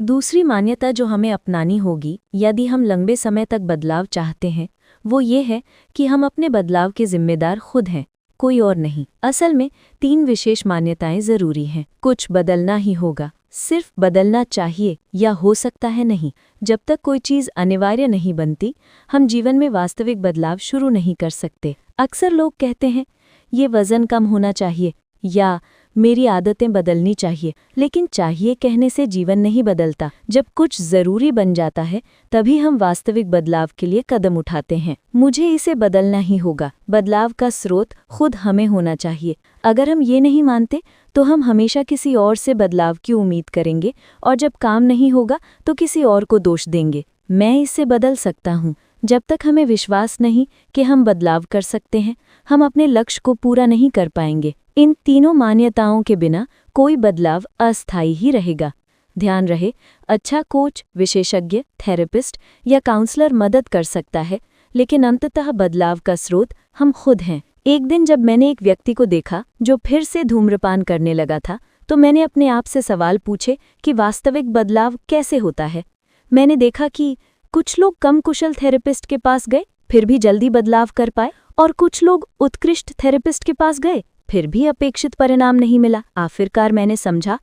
दूसरी मान्यता जो हमें अपनानी होगी यदि हम लंबे समय तक बदलाव चाहते हैं वो ये है कि हम अपने बदलाव के जिम्मेदार खुद हैं, कोई और नहीं। असल में 3 विशेष मान्यताएं जरूरी हैं। कुछ बदलना ही होगा, सिर्फ बदलना चाहिए या हो सकता है नहीं। जब तक कोई चीज़ अनिवार्य नहीं बनती हम जीवन में वास्तविक बदलाव शुरू नहीं कर सकते। अक्सर लोग कहते हैं ये वज़न कम होना चाहिए या मेरी आदतें बदलनी चाहिए, लेकिन चाहिए कहने से जीवन नहीं बदलता। जब कुछ ज़रूरी बन जाता है तभी हम वास्तविक बदलाव के लिए कदम उठाते हैं। मुझे इसे बदलना ही होगा। बदलाव का स्रोत खुद हमें होना चाहिए। अगर हम ये नहीं मानते तो हम हमेशा किसी और से बदलाव की उम्मीद करेंगे और जब काम नहीं होगा तो किसी और को दोष देंगे। मैं इससे बदल सकता हूँ। जब तक हमें विश्वास नहीं कि हम बदलाव कर सकते हैं हम अपने लक्ष्य को पूरा नहीं कर पाएंगे। इन तीनों मान्यताओं के बिना कोई बदलाव अस्थायी ही रहेगा। ध्यान रहे, अच्छा कोच, विशेषज्ञ, थेरेपिस्ट या काउंसलर मदद कर सकता है, लेकिन अंततः बदलाव का स्रोत हम खुद हैं। एक दिन जब मैंने एक व्यक्ति को देखा जो फिर से धूम्रपान करने लगा था तो मैंने अपने आप से सवाल पूछे कि वास्तविक बदलाव कैसे होता है। मैंने देखा कि कुछ लोग कम कुशल थेरेपिस्ट के पास गए फिर भी जल्दी बदलाव कर पाए और कुछ लोग उत्कृष्ट थेरेपिस्ट के पास गए फिर भी अपेक्षित परिणाम नहीं मिला। आखिरकार मैंने समझा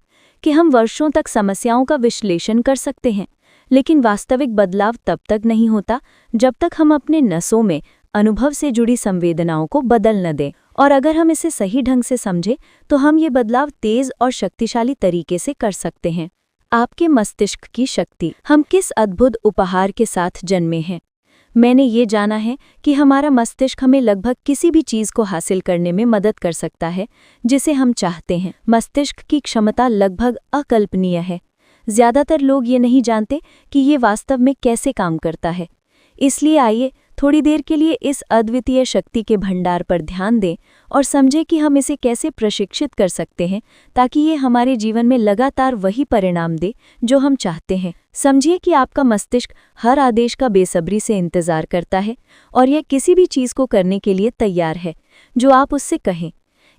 कि हम वर्षों तक समस्याओं का विश्लेषण कर सकते हैं, लेकिन वास्तविक बदलाव तब तक नहीं होता जब तक हम अपने नसों में अनुभव से जुड़ी संवेदनाओं को बदल न दें। और अगर हम इसे सही ढंग से समझें तो हम ये बदलाव तेज और शक्तिशाली तरीके से कर सकते हैं। आपके मस्तिष्क की शक्ति। हम किस अद्भुत उपहार के साथ जन्मे हैं। मैंने ये जाना है कि हमारा मस्तिष्क हमें लगभग किसी भी चीज़ को हासिल करने में मदद कर सकता है जिसे हम चाहते हैं। मस्तिष्क की क्षमता लगभग अकल्पनीय है। ज़्यादातर लोग ये नहीं जानते कि ये वास्तव में कैसे काम करता है। इसलिए आइए थोड़ी देर के लिए इस अद्वितीय शक्ति के भंडार पर ध्यान दें और समझें कि हम इसे कैसे प्रशिक्षित कर सकते हैं ताकि ये हमारे जीवन में लगातार वही परिणाम दे जो हम चाहते हैं। समझिए कि आपका मस्तिष्क हर आदेश का बेसब्री से इंतज़ार करता है और यह किसी भी चीज़ को करने के लिए तैयार है जो आप उससे कहें।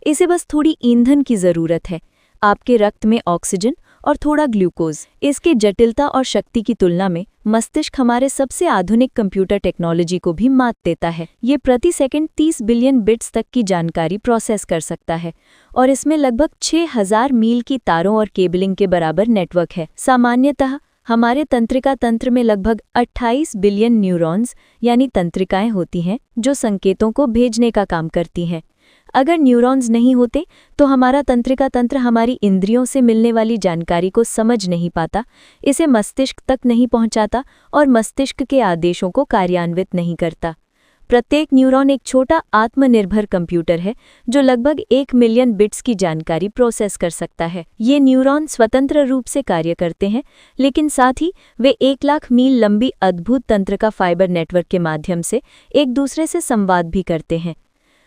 इसे बस थोड़ी ईंधन की ज़रूरत है, आपके रक्त में ऑक्सीजन और थोड़ा ग्लूकोज। इसके जटिलता और शक्ति की तुलना में मस्तिष्क हमारे सबसे आधुनिक कंप्यूटर टेक्नोलॉजी को भी मात देता है। ये प्रति सेकंड 30 बिलियन बिट्स तक की जानकारी प्रोसेस कर सकता है और इसमें लगभग 6000 मील की तारों और केबलिंग के बराबर नेटवर्क है। सामान्यतः हमारे तंत्रिका तंत्र में लगभग 28 बिलियन न्यूरॉन्स यानी तंत्रिकाएं होती हैं जो संकेतों को भेजने का काम करती हैं। अगर न्यूरॉन्स नहीं होते तो हमारा तंत्रिका तंत्र हमारी इंद्रियों से मिलने वाली जानकारी को समझ नहीं पाता, इसे मस्तिष्क तक नहीं पहुंचाता और मस्तिष्क के आदेशों को कार्यान्वित नहीं करता। प्रत्येक न्यूरॉन एक छोटा आत्मनिर्भर कंप्यूटर है जो लगभग 1 मिलियन बिट्स की जानकारी प्रोसेस कर सकता है। ये न्यूरॉन स्वतंत्र रूप से कार्य करते हैं, लेकिन साथ ही वे 1 लाख मील लंबी अद्भुत तंत्रिका फाइबर नेटवर्क के माध्यम से एक दूसरे से संवाद भी करते हैं।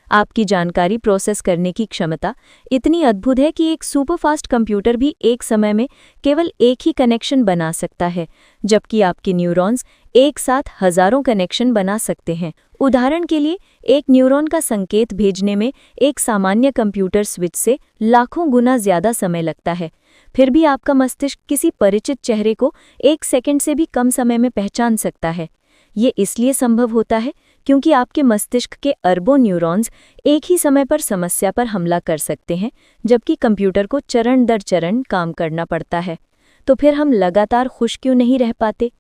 आपकी जानकारी प्रोसेस करने की क्षमता इतनी अद्भुत है कि एक सुपरफास्ट कंप्यूटर भी एक समय में केवल एक ही कनेक्शन बना सकता है, जबकि आपके न्यूरॉन्स एक साथ हजारों कनेक्शन बना सकते हैं। उदाहरण के लिए, एक न्यूरॉन का संकेत भेजने में एक सामान्य कंप्यूटर स्विच से लाखों गुना ज़्यादा समय लगता है। फिर भी आपका मस्तिष्क किसी परिचित चेहरे को 1 सेकंड से भी कम समय में पहचान सकता है। ये इसलिए संभव होता है क्योंकि आपके मस्तिष्क के अरबों न्यूरॉन्स एक ही समय पर समस्या पर हमला कर सकते हैं, जबकि कंप्यूटर को चरण दर चरण काम करना पड़ता है। तो फिर हम लगातार खुश क्यों नहीं रह पाते?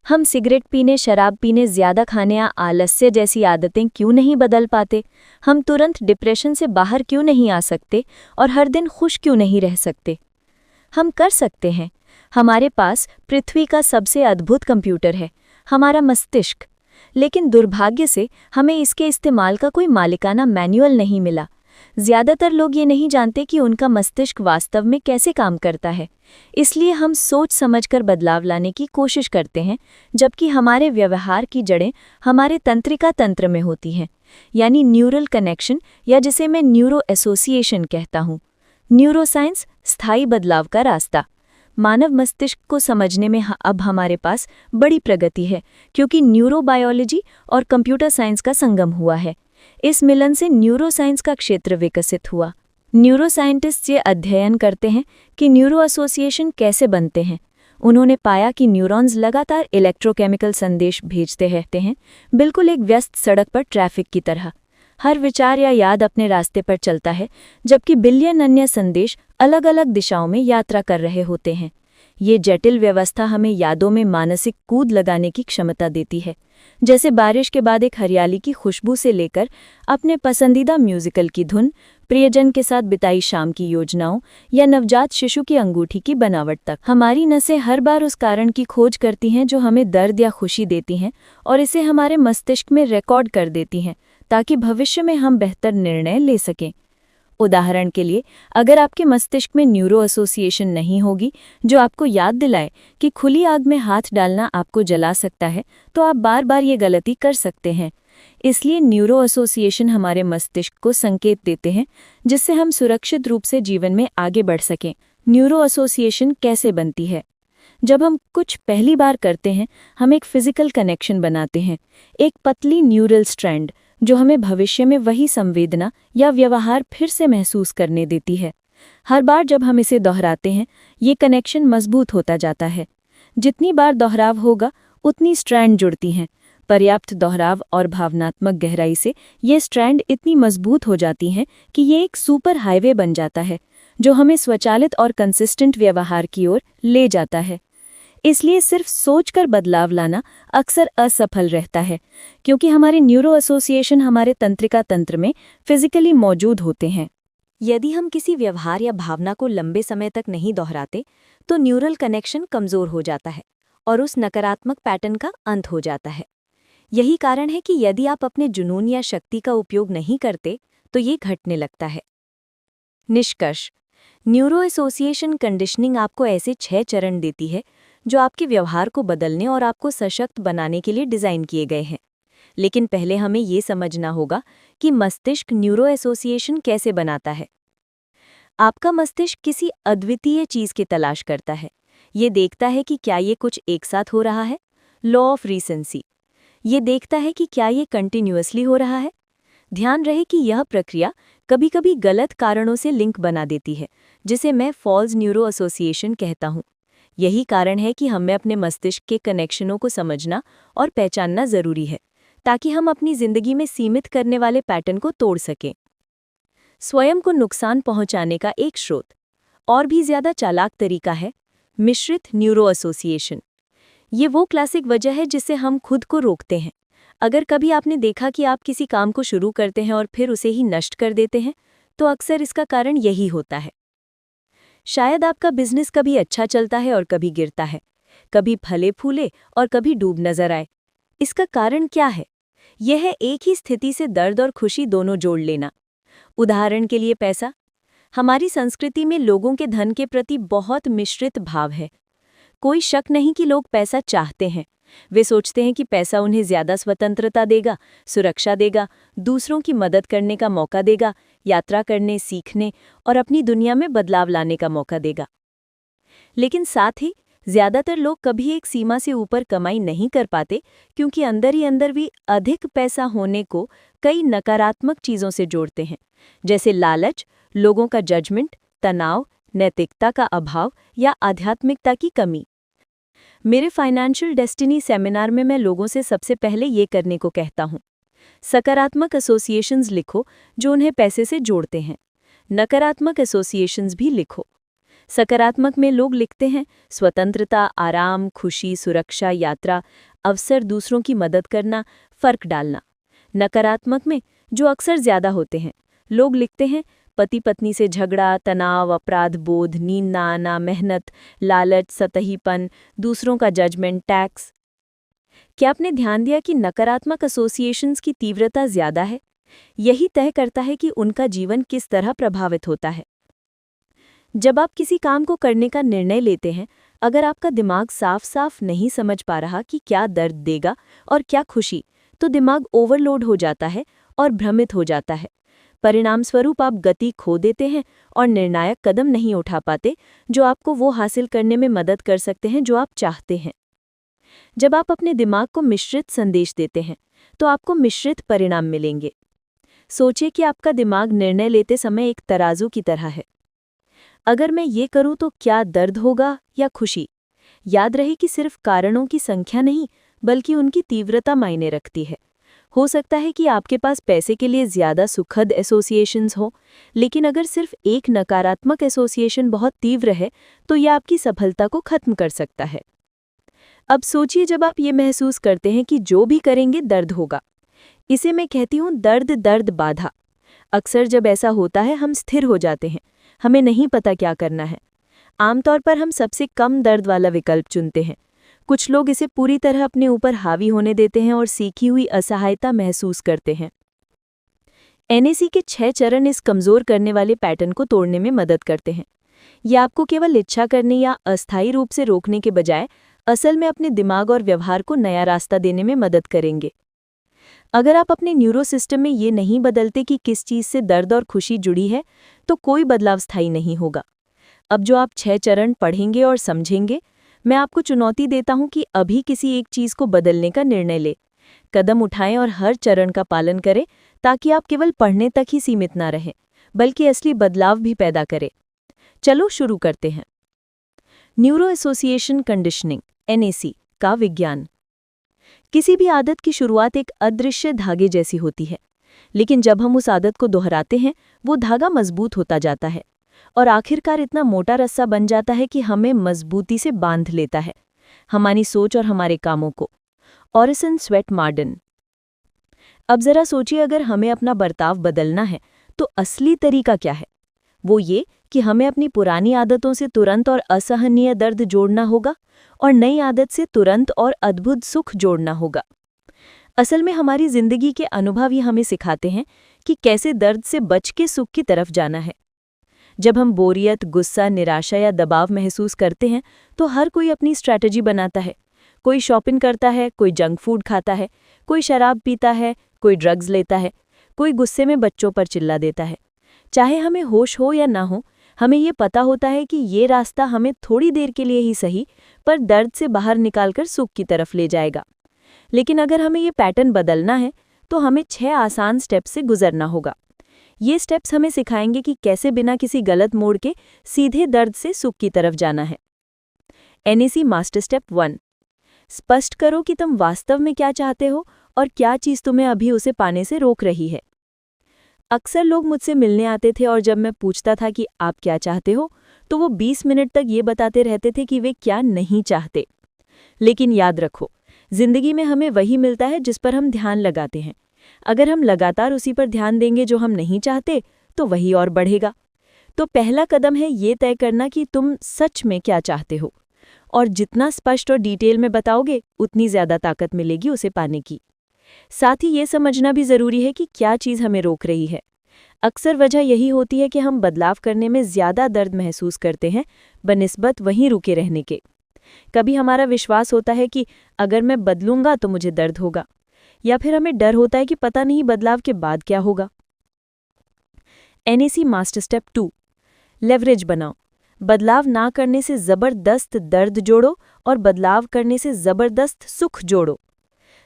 हम सिगरेट पीने, शराब पीने, ज़्यादा खाने या आलस्य जैसी आदतें क्यों नहीं बदल पाते? हम तुरंत डिप्रेशन से बाहर क्यों नहीं आ सकते और हर दिन खुश क्यों नहीं रह सकते? हम कर सकते हैं। हमारे पास पृथ्वी का सबसे अद्भुत कंप्यूटर है, हमारा मस्तिष्क। लेकिन दुर्भाग्य से हमें इसके इस्तेमाल का कोई मालिकाना मैनुअल नहीं मिला। ज़्यादातर लोग ये नहीं जानते कि उनका मस्तिष्क वास्तव में कैसे काम करता है। इसलिए हम सोच समझकर बदलाव लाने की कोशिश करते हैं, जबकि हमारे व्यवहार की जड़ें हमारे तंत्रिका तंत्र में होती हैं, यानी न्यूरल कनेक्शन, या जिसे मैं न्यूरो एसोसिएशन कहता हूँ। न्यूरोसाइंस, स्थायी बदलाव का रास्ता। मानव मस्तिष्क को समझने में अब हमारे पास बड़ी प्रगति है, क्योंकि न्यूरोबायोलॉजी और कंप्यूटर साइंस का संगम हुआ है। इस मिलन से न्यूरोसाइंस का क्षेत्र विकसित हुआ। न्यूरोसाइंटिस्ट ये अध्ययन करते हैं कि न्यूरो एसोसिएशन कैसे बनते हैं। उन्होंने पाया कि न्यूरॉन्स लगातार इलेक्ट्रोकेमिकल संदेश भेजते रहते हैं, बिल्कुल एक व्यस्त सड़क पर ट्रैफिक की तरह। हर विचार या याद अपने रास्ते पर चलता है, जबकि बिलियन अन्य संदेश अलग अलग दिशाओं में यात्रा कर रहे होते हैं। ये जटिल व्यवस्था हमें यादों में मानसिक कूद लगाने की क्षमता देती है, जैसे बारिश के बाद एक हरियाली की खुशबू से लेकर अपने पसंदीदा म्यूजिकल की धुन, प्रियजन के साथ बिताई शाम की योजनाओं या नवजात शिशु की अंगूठी की बनावट तक। हमारी नसें हर बार उस कारण की खोज करती हैं जो हमें दर्द या खुशी देती हैं और इसे हमारे मस्तिष्क में रिकॉर्ड कर देती हैं ताकि भविष्य में हम बेहतर निर्णय ले सकें। उदाहरण के लिए, अगर आपके मस्तिष्क में न्यूरो एसोसिएशन नहीं होगी जो आपको याद दिलाए कि खुली आग में हाथ डालना आपको जला सकता है, तो आप बार बार ये गलती कर सकते हैं। इसलिए न्यूरो एसोसिएशन हमारे मस्तिष्क को संकेत देते हैं जिससे हम सुरक्षित रूप से जीवन में आगे बढ़ सकें। न्यूरो एसोसिएशन कैसे बनती है? जब हम कुछ पहली बार करते हैं, हम एक फिजिकल कनेक्शन बनाते हैं, एक पतली न्यूरल स्ट्रैंड जो हमें भविष्य में वही संवेदना या व्यवहार फिर से महसूस करने देती है। हर बार जब हम इसे दोहराते हैं, ये कनेक्शन मजबूत होता जाता है। जितनी बार दोहराव होगा, उतनी स्ट्रैंड जुड़ती हैं। पर्याप्त दोहराव और भावनात्मक गहराई से ये स्ट्रैंड इतनी मजबूत हो जाती हैं कि ये एक सुपर हाईवे बन जाता है जो हमें स्वचालित और कंसिस्टेंट व्यवहार की ओर ले जाता है। इसलिए सिर्फ सोचकर बदलाव लाना अक्सर असफल रहता है, क्योंकि हमारे न्यूरो एसोसिएशन हमारे तंत्रिका तंत्र में फिजिकली मौजूद होते हैं। यदि हम किसी व्यवहार या भावना को लंबे समय तक नहीं दोहराते, तो न्यूरल कनेक्शन कमजोर हो जाता है और उस नकारात्मक पैटर्न का अंत हो जाता है। यही कारण है कि यदि आप अपने जुनून या शक्ति का उपयोग नहीं करते, तो ये घटने लगता है। निष्कर्ष: न्यूरो एसोसिएशन कंडीशनिंग आपको ऐसे 6 चरण देती है जो आपके व्यवहार को बदलने और आपको सशक्त बनाने के लिए डिज़ाइन किए गए हैं। लेकिन पहले हमें ये समझना होगा कि मस्तिष्क न्यूरो एसोसिएशन कैसे बनाता है। आपका मस्तिष्क किसी अद्वितीय चीज़ की तलाश करता है। ये देखता है कि क्या ये कुछ एक साथ हो रहा है, लॉ ऑफ रीसेंसी। ये देखता है कि क्या ये कंटिन्यूअसली हो रहा है। ध्यान रहे कि यह प्रक्रिया कभी-कभी गलत कारणों से लिंक बना देती है, जिसे मैं फॉल्स न्यूरो एसोसिएशन कहता हूँ। यही कारण है कि हमें अपने मस्तिष्क के कनेक्शनों को समझना और पहचानना जरूरी है, ताकि हम अपनी जिंदगी में सीमित करने वाले पैटर्न को तोड़ सकें। स्वयं को नुकसान पहुंचाने का एक स्रोत और भी ज्यादा चालाक तरीका है मिश्रित न्यूरो एसोसिएशन। ये वो क्लासिक वजह है जिससे हम खुद को रोकते हैं। अगर कभी आपने देखा कि आप किसी काम को शुरू करते हैं और फिर उसे ही नष्ट कर देते हैं, तो अक्सर इसका कारण यही होता है। शायद आपका बिजनेस कभी अच्छा चलता है और कभी गिरता है, कभी फले फूले और कभी डूब नजर आए। इसका कारण क्या है? यह है एक ही स्थिति से दर्द और खुशी दोनों जोड़ लेना। उदाहरण के लिए पैसा। हमारी संस्कृति में लोगों के धन के प्रति बहुत मिश्रित भाव है। कोई शक नहीं कि लोग पैसा चाहते हैं। वे सोचते हैं कि पैसा उन्हें ज्यादा स्वतंत्रता देगा, सुरक्षा देगा, दूसरों की मदद करने का मौका देगा, यात्रा करने, सीखने और अपनी दुनिया में बदलाव लाने का मौका देगा। लेकिन साथ ही ज्यादातर लोग कभी एक सीमा से ऊपर कमाई नहीं कर पाते, क्योंकि अंदर ही अंदर भी अधिक पैसा होने को कई नकारात्मक चीजों से जोड़ते हैं, जैसे लालच, लोगों का जजमेंट, तनाव, नैतिकता का अभाव या आध्यात्मिकता की कमी। मेरे फाइनेंशियल डेस्टिनी सेमिनार में मैं लोगों से सबसे पहले ये करने को कहता हूँ। सकारात्मक एसोसिएशंस लिखो जो उन्हें पैसे से जोड़ते हैं। नकारात्मक एसोसिएशंस भी लिखो। सकारात्मक में लोग लिखते हैं स्वतंत्रता, आराम, खुशी, सुरक्षा, यात्रा, अवसर, दूसरों की मदद करना, फर्क डालना। नकारात्मक में, जो अक्सर ज्यादा होते हैं, लोग लिखते हैं पति पत्नी से झगड़ा, तनाव, अपराध बोध, नींद ना आना, मेहनत, लालच, सतहीपन, दूसरों का जजमेंट, टैक्स। क्या आपने ध्यान दिया कि नकारात्मक एसोसिएशंस की तीव्रता ज्यादा है? यही तय करता है कि उनका जीवन किस तरह प्रभावित होता है। जब आप किसी काम को करने का निर्णय लेते हैं, अगर आपका दिमाग साफ साफ नहीं समझ पा रहा कि क्या दर्द देगा और क्या खुशी, तो दिमाग ओवरलोड हो जाता है और भ्रमित हो जाता है। परिणाम स्वरूप आप गति खो देते हैं और निर्णायक कदम नहीं उठा पाते जो आपको वो हासिल करने में मदद कर सकते हैं जो आप चाहते हैं। जब आप अपने दिमाग को मिश्रित संदेश देते हैं, तो आपको मिश्रित परिणाम मिलेंगे। सोचिए कि आपका दिमाग निर्णय लेते समय एक तराजू की तरह है। अगर मैं ये करूं तो क्या दर्द होगा या खुशी? याद रहे कि सिर्फ कारणों की संख्या नहीं, बल्कि उनकी तीव्रता मायने रखती है। हो सकता है कि आपके पास पैसे के लिए ज़्यादा सुखद एसोसिएशंस हो, लेकिन अगर सिर्फ एक नकारात्मक एसोसिएशन बहुत तीव्र है, तो यह आपकी सफलता को खत्म कर सकता है। अब सोचिए, जब आप ये महसूस करते हैं कि जो भी करेंगे दर्द होगा। इसे मैं कहती हूँ दर्द दर्द बाधा। अक्सर जब ऐसा होता है हम स्थिर हो जाते हैं, हमें नहीं पता क्या करना है। आमतौर पर हम सबसे कम दर्द वाला विकल्प चुनते हैं। कुछ लोग इसे पूरी तरह अपने ऊपर हावी होने देते हैं और सीखी हुई असहायता महसूस करते हैं। एनएसी के 6 चरण इस कमज़ोर करने वाले पैटर्न को तोड़ने में मदद करते हैं। ये आपको केवल इच्छा करने या अस्थायी रूप से रोकने के बजाय असल में अपने दिमाग और व्यवहार को नया रास्ता देने में मदद करेंगे। अगर आप अपने न्यूरो सिस्टम में ये नहीं बदलते कि किस चीज़ से दर्द और खुशी जुड़ी है, तो कोई बदलाव स्थायी नहीं होगा। अब जो आप 6 चरण पढ़ेंगे और समझेंगे, मैं आपको चुनौती देता हूं कि अभी किसी एक चीज़ को बदलने का निर्णय लें। कदम उठाएं और हर चरण का पालन करें, ताकि आप केवल पढ़ने तक ही सीमित ना रहें, बल्कि असली बदलाव भी पैदा करें। चलो शुरू करते हैं। न्यूरो एसोसिएशन कंडीशनिंग (एनएसी) का विज्ञान। किसी भी आदत की शुरुआत एक अदृश्य धागे जैसी होती है, लेकिन जब हम उस आदत को दोहराते हैं, वो धागा मजबूत होता जाता है और आखिरकार इतना मोटा रस्सा बन जाता है कि हमें मजबूती से बांध लेता है, हमारी सोच और हमारे कामों को। Orison sweat modern. अब जरा सोचिए, अगर हमें अपना बर्ताव बदलना है, तो असली तरीका क्या है? वो ये कि हमें अपनी पुरानी आदतों से तुरंत और असहनीय दर्द जोड़ना होगा और नई आदत से तुरंत और अद्भुत सुख जोड़ना होगा। असल में हमारी जिंदगी के अनुभव ही हमें सिखाते हैं कि कैसे दर्द से बच के सुख की तरफ जाना है। जब हम बोरियत, गुस्सा, निराशा या दबाव महसूस करते हैं, तो हर कोई अपनी स्ट्रैटेजी बनाता है। कोई शॉपिंग करता है, कोई जंक फूड खाता है, कोई शराब पीता है, कोई ड्रग्स लेता है, कोई गुस्से में बच्चों पर चिल्ला देता है। चाहे हमें होश हो या ना हो, हमें ये पता होता है कि ये रास्ता हमें थोड़ी देर के लिए ही सही, पर दर्द से बाहर निकालकर सुख की तरफ ले जाएगा। लेकिन अगर हमें ये पैटर्न बदलना है, तो हमें 6 आसान स्टेप्स से गुजरना होगा। ये स्टेप्स हमें सिखाएंगे कि कैसे बिना किसी गलत मोड़ के सीधे दर्द से सुख की तरफ जाना है। NAC master step 1। स्पष्ट करो कि तुम वास्तव में क्या चाहते हो और क्या चीज़ तुम्हें अभी उसे पाने से रोक रही है। अक्सर लोग मुझसे मिलने आते थे और जब मैं पूछता था कि आप क्या चाहते हो, तो वो 20 मिनट तक ये बताते रहते थे कि वे क्या नहीं चाहते। लेकिन याद रखो, जिंदगी में हमें वही मिलता है जिस पर हम ध्यान लगाते हैं। अगर हम लगातार उसी पर ध्यान देंगे जो हम नहीं चाहते, तो वही और बढ़ेगा। तो पहला कदम है ये तय करना कि तुम सच में क्या चाहते हो, और जितना स्पष्ट और डिटेल में बताओगे, उतनी ज़्यादा ताकत मिलेगी उसे पाने की। साथ ही ये समझना भी ज़रूरी है कि क्या चीज़ हमें रोक रही है। अक्सर वजह यही होती है कि हम बदलाव करने में ज़्यादा दर्द महसूस करते हैं बनिस्बत वहीं रुके रहने के। कभी हमारा विश्वास होता है कि अगर मैं बदलूंगा तो मुझे दर्द होगा, या फिर हमें डर होता है कि पता नहीं बदलाव के बाद क्या होगा। NAC master step 2। लेवरेज बनाओ। बदलाव ना करने से ज़बरदस्त दर्द जोड़ो और बदलाव करने से ज़बरदस्त सुख जोड़ो।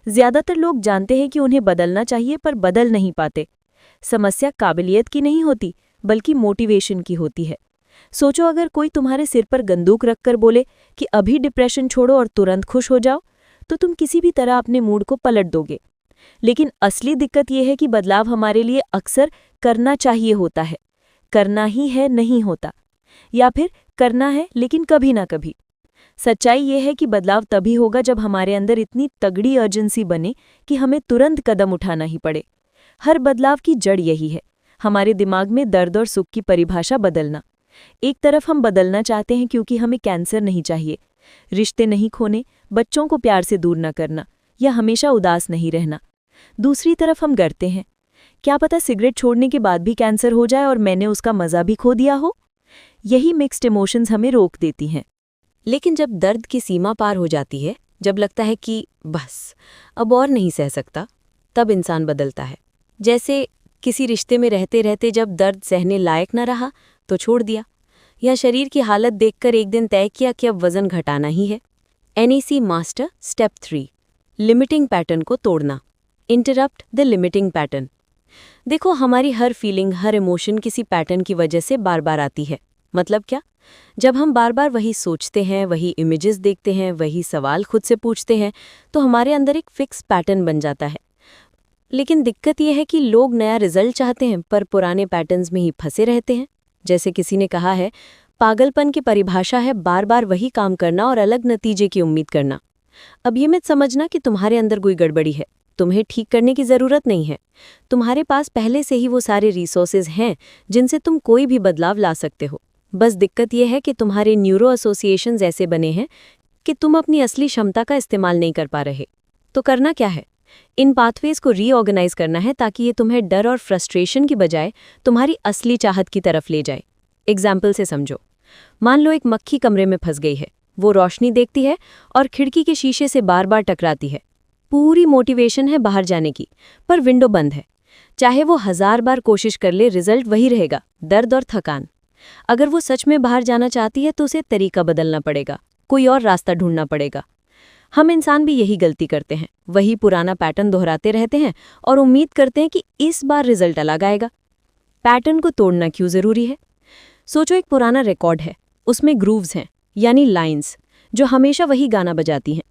ज़्यादातर लोग जानते हैं कि उन्हें बदलना चाहिए, पर बदल नहीं पाते। समस्या काबिलियत की नहीं होती, बल्कि मोटिवेशन की होती है। सोचो, अगर कोई तुम्हारे सिर पर बंदूक रखकर बोले कि अभी डिप्रेशन छोड़ो और तुरंत खुश हो जाओ, तो तुम किसी भी तरह अपने मूड को पलट दोगे। लेकिन असली दिक्कत यह है कि बदलाव हमारे लिए अक्सर करना चाहिए होता है, करना ही है नहीं होता, या फिर करना है लेकिन कभी ना कभी। सच्चाई ये है कि बदलाव तभी होगा जब हमारे अंदर इतनी तगड़ी अर्जेंसी बने कि हमें तुरंत कदम उठाना ही पड़े। हर बदलाव की जड़ यही है, हमारे दिमाग में दर्द और सुख की परिभाषा बदलना। एक तरफ हम बदलना चाहते हैं क्योंकि हमें कैंसर नहीं चाहिए, रिश्ते नहीं खोने, बच्चों को प्यार से दूर न करना, या हमेशा उदास नहीं रहना। दूसरी तरफ हम डरते हैं, क्या पता सिगरेट छोड़ने के बाद भी कैंसर हो जाए और मैंने उसका मज़ा भी खो दिया हो। यही मिक्स्ड इमोशंस हमें रोक देती हैं। लेकिन जब दर्द की सीमा पार हो जाती है, जब लगता है कि बस अब और नहीं सह सकता, तब इंसान बदलता है। जैसे किसी रिश्ते में रहते रहते जब दर्द सहने लायक न रहा तो छोड़ दिया, या शरीर की हालत देखकर एक दिन तय किया कि अब वज़न घटाना ही है। NAC master step 3। Limiting pattern को तोड़ना। Interrupt the limiting pattern. देखो, हमारी हर फीलिंग, हर इमोशन किसी पैटर्न की वजह से बार बार आती है। मतलब क्या? जब हम बार बार वही सोचते हैं, वही इमेजेस देखते हैं, वही सवाल खुद से पूछते हैं, तो हमारे अंदर एक फिक्स पैटर्न बन जाता है। लेकिन दिक्कत यह है कि लोग नया रिजल्ट चाहते हैं पर पुराने पैटर्न्स में ही फंसे रहते हैं। जैसे किसी ने कहा है, पागलपन की परिभाषा है बार बार वही काम करना और अलग नतीजे की उम्मीद करना। अब ये मत समझना कि तुम्हारे अंदर कोई गड़बड़ी है, तुम्हें ठीक करने की ज़रूरत नहीं है। तुम्हारे पास पहले से ही वो सारे रिसोर्सेज हैं जिनसे तुम कोई भी बदलाव ला सकते हो। बस दिक्कत यह है कि तुम्हारे न्यूरो एसोसिएशंस ऐसे बने हैं कि तुम अपनी असली क्षमता का इस्तेमाल नहीं कर पा रहे। तो करना क्या है? इन पाथवेज को रीऑर्गेनाइज करना है ताकि ये तुम्हें डर और फ्रस्ट्रेशन की बजाय तुम्हारी असली चाहत की तरफ ले जाए। एग्जाम्पल से समझो। मान लो एक मक्खी कमरे में फंस गई है। वो रोशनी देखती है और खिड़की के शीशे से बार बार टकराती है। पूरी मोटिवेशन है बाहर जाने की, पर विंडो बंद है। चाहे वो 1000 बार कोशिश कर ले, रिजल्ट वही रहेगा, दर्द और थकान। अगर वो सच में बाहर जाना चाहती है तो उसे तरीका बदलना पड़ेगा, कोई और रास्ता ढूंढना पड़ेगा। हम इंसान भी यही गलती करते हैं, वही पुराना पैटर्न दोहराते रहते हैं और उम्मीद करते हैं कि इस बार रिजल्ट अलग आएगा। पैटर्न को तोड़ना क्यों ज़रूरी है? सोचो, एक पुराना रिकॉर्ड है, उसमें ग्रूव्स हैं यानी लाइंस, जो हमेशा वही गाना बजाती हैं।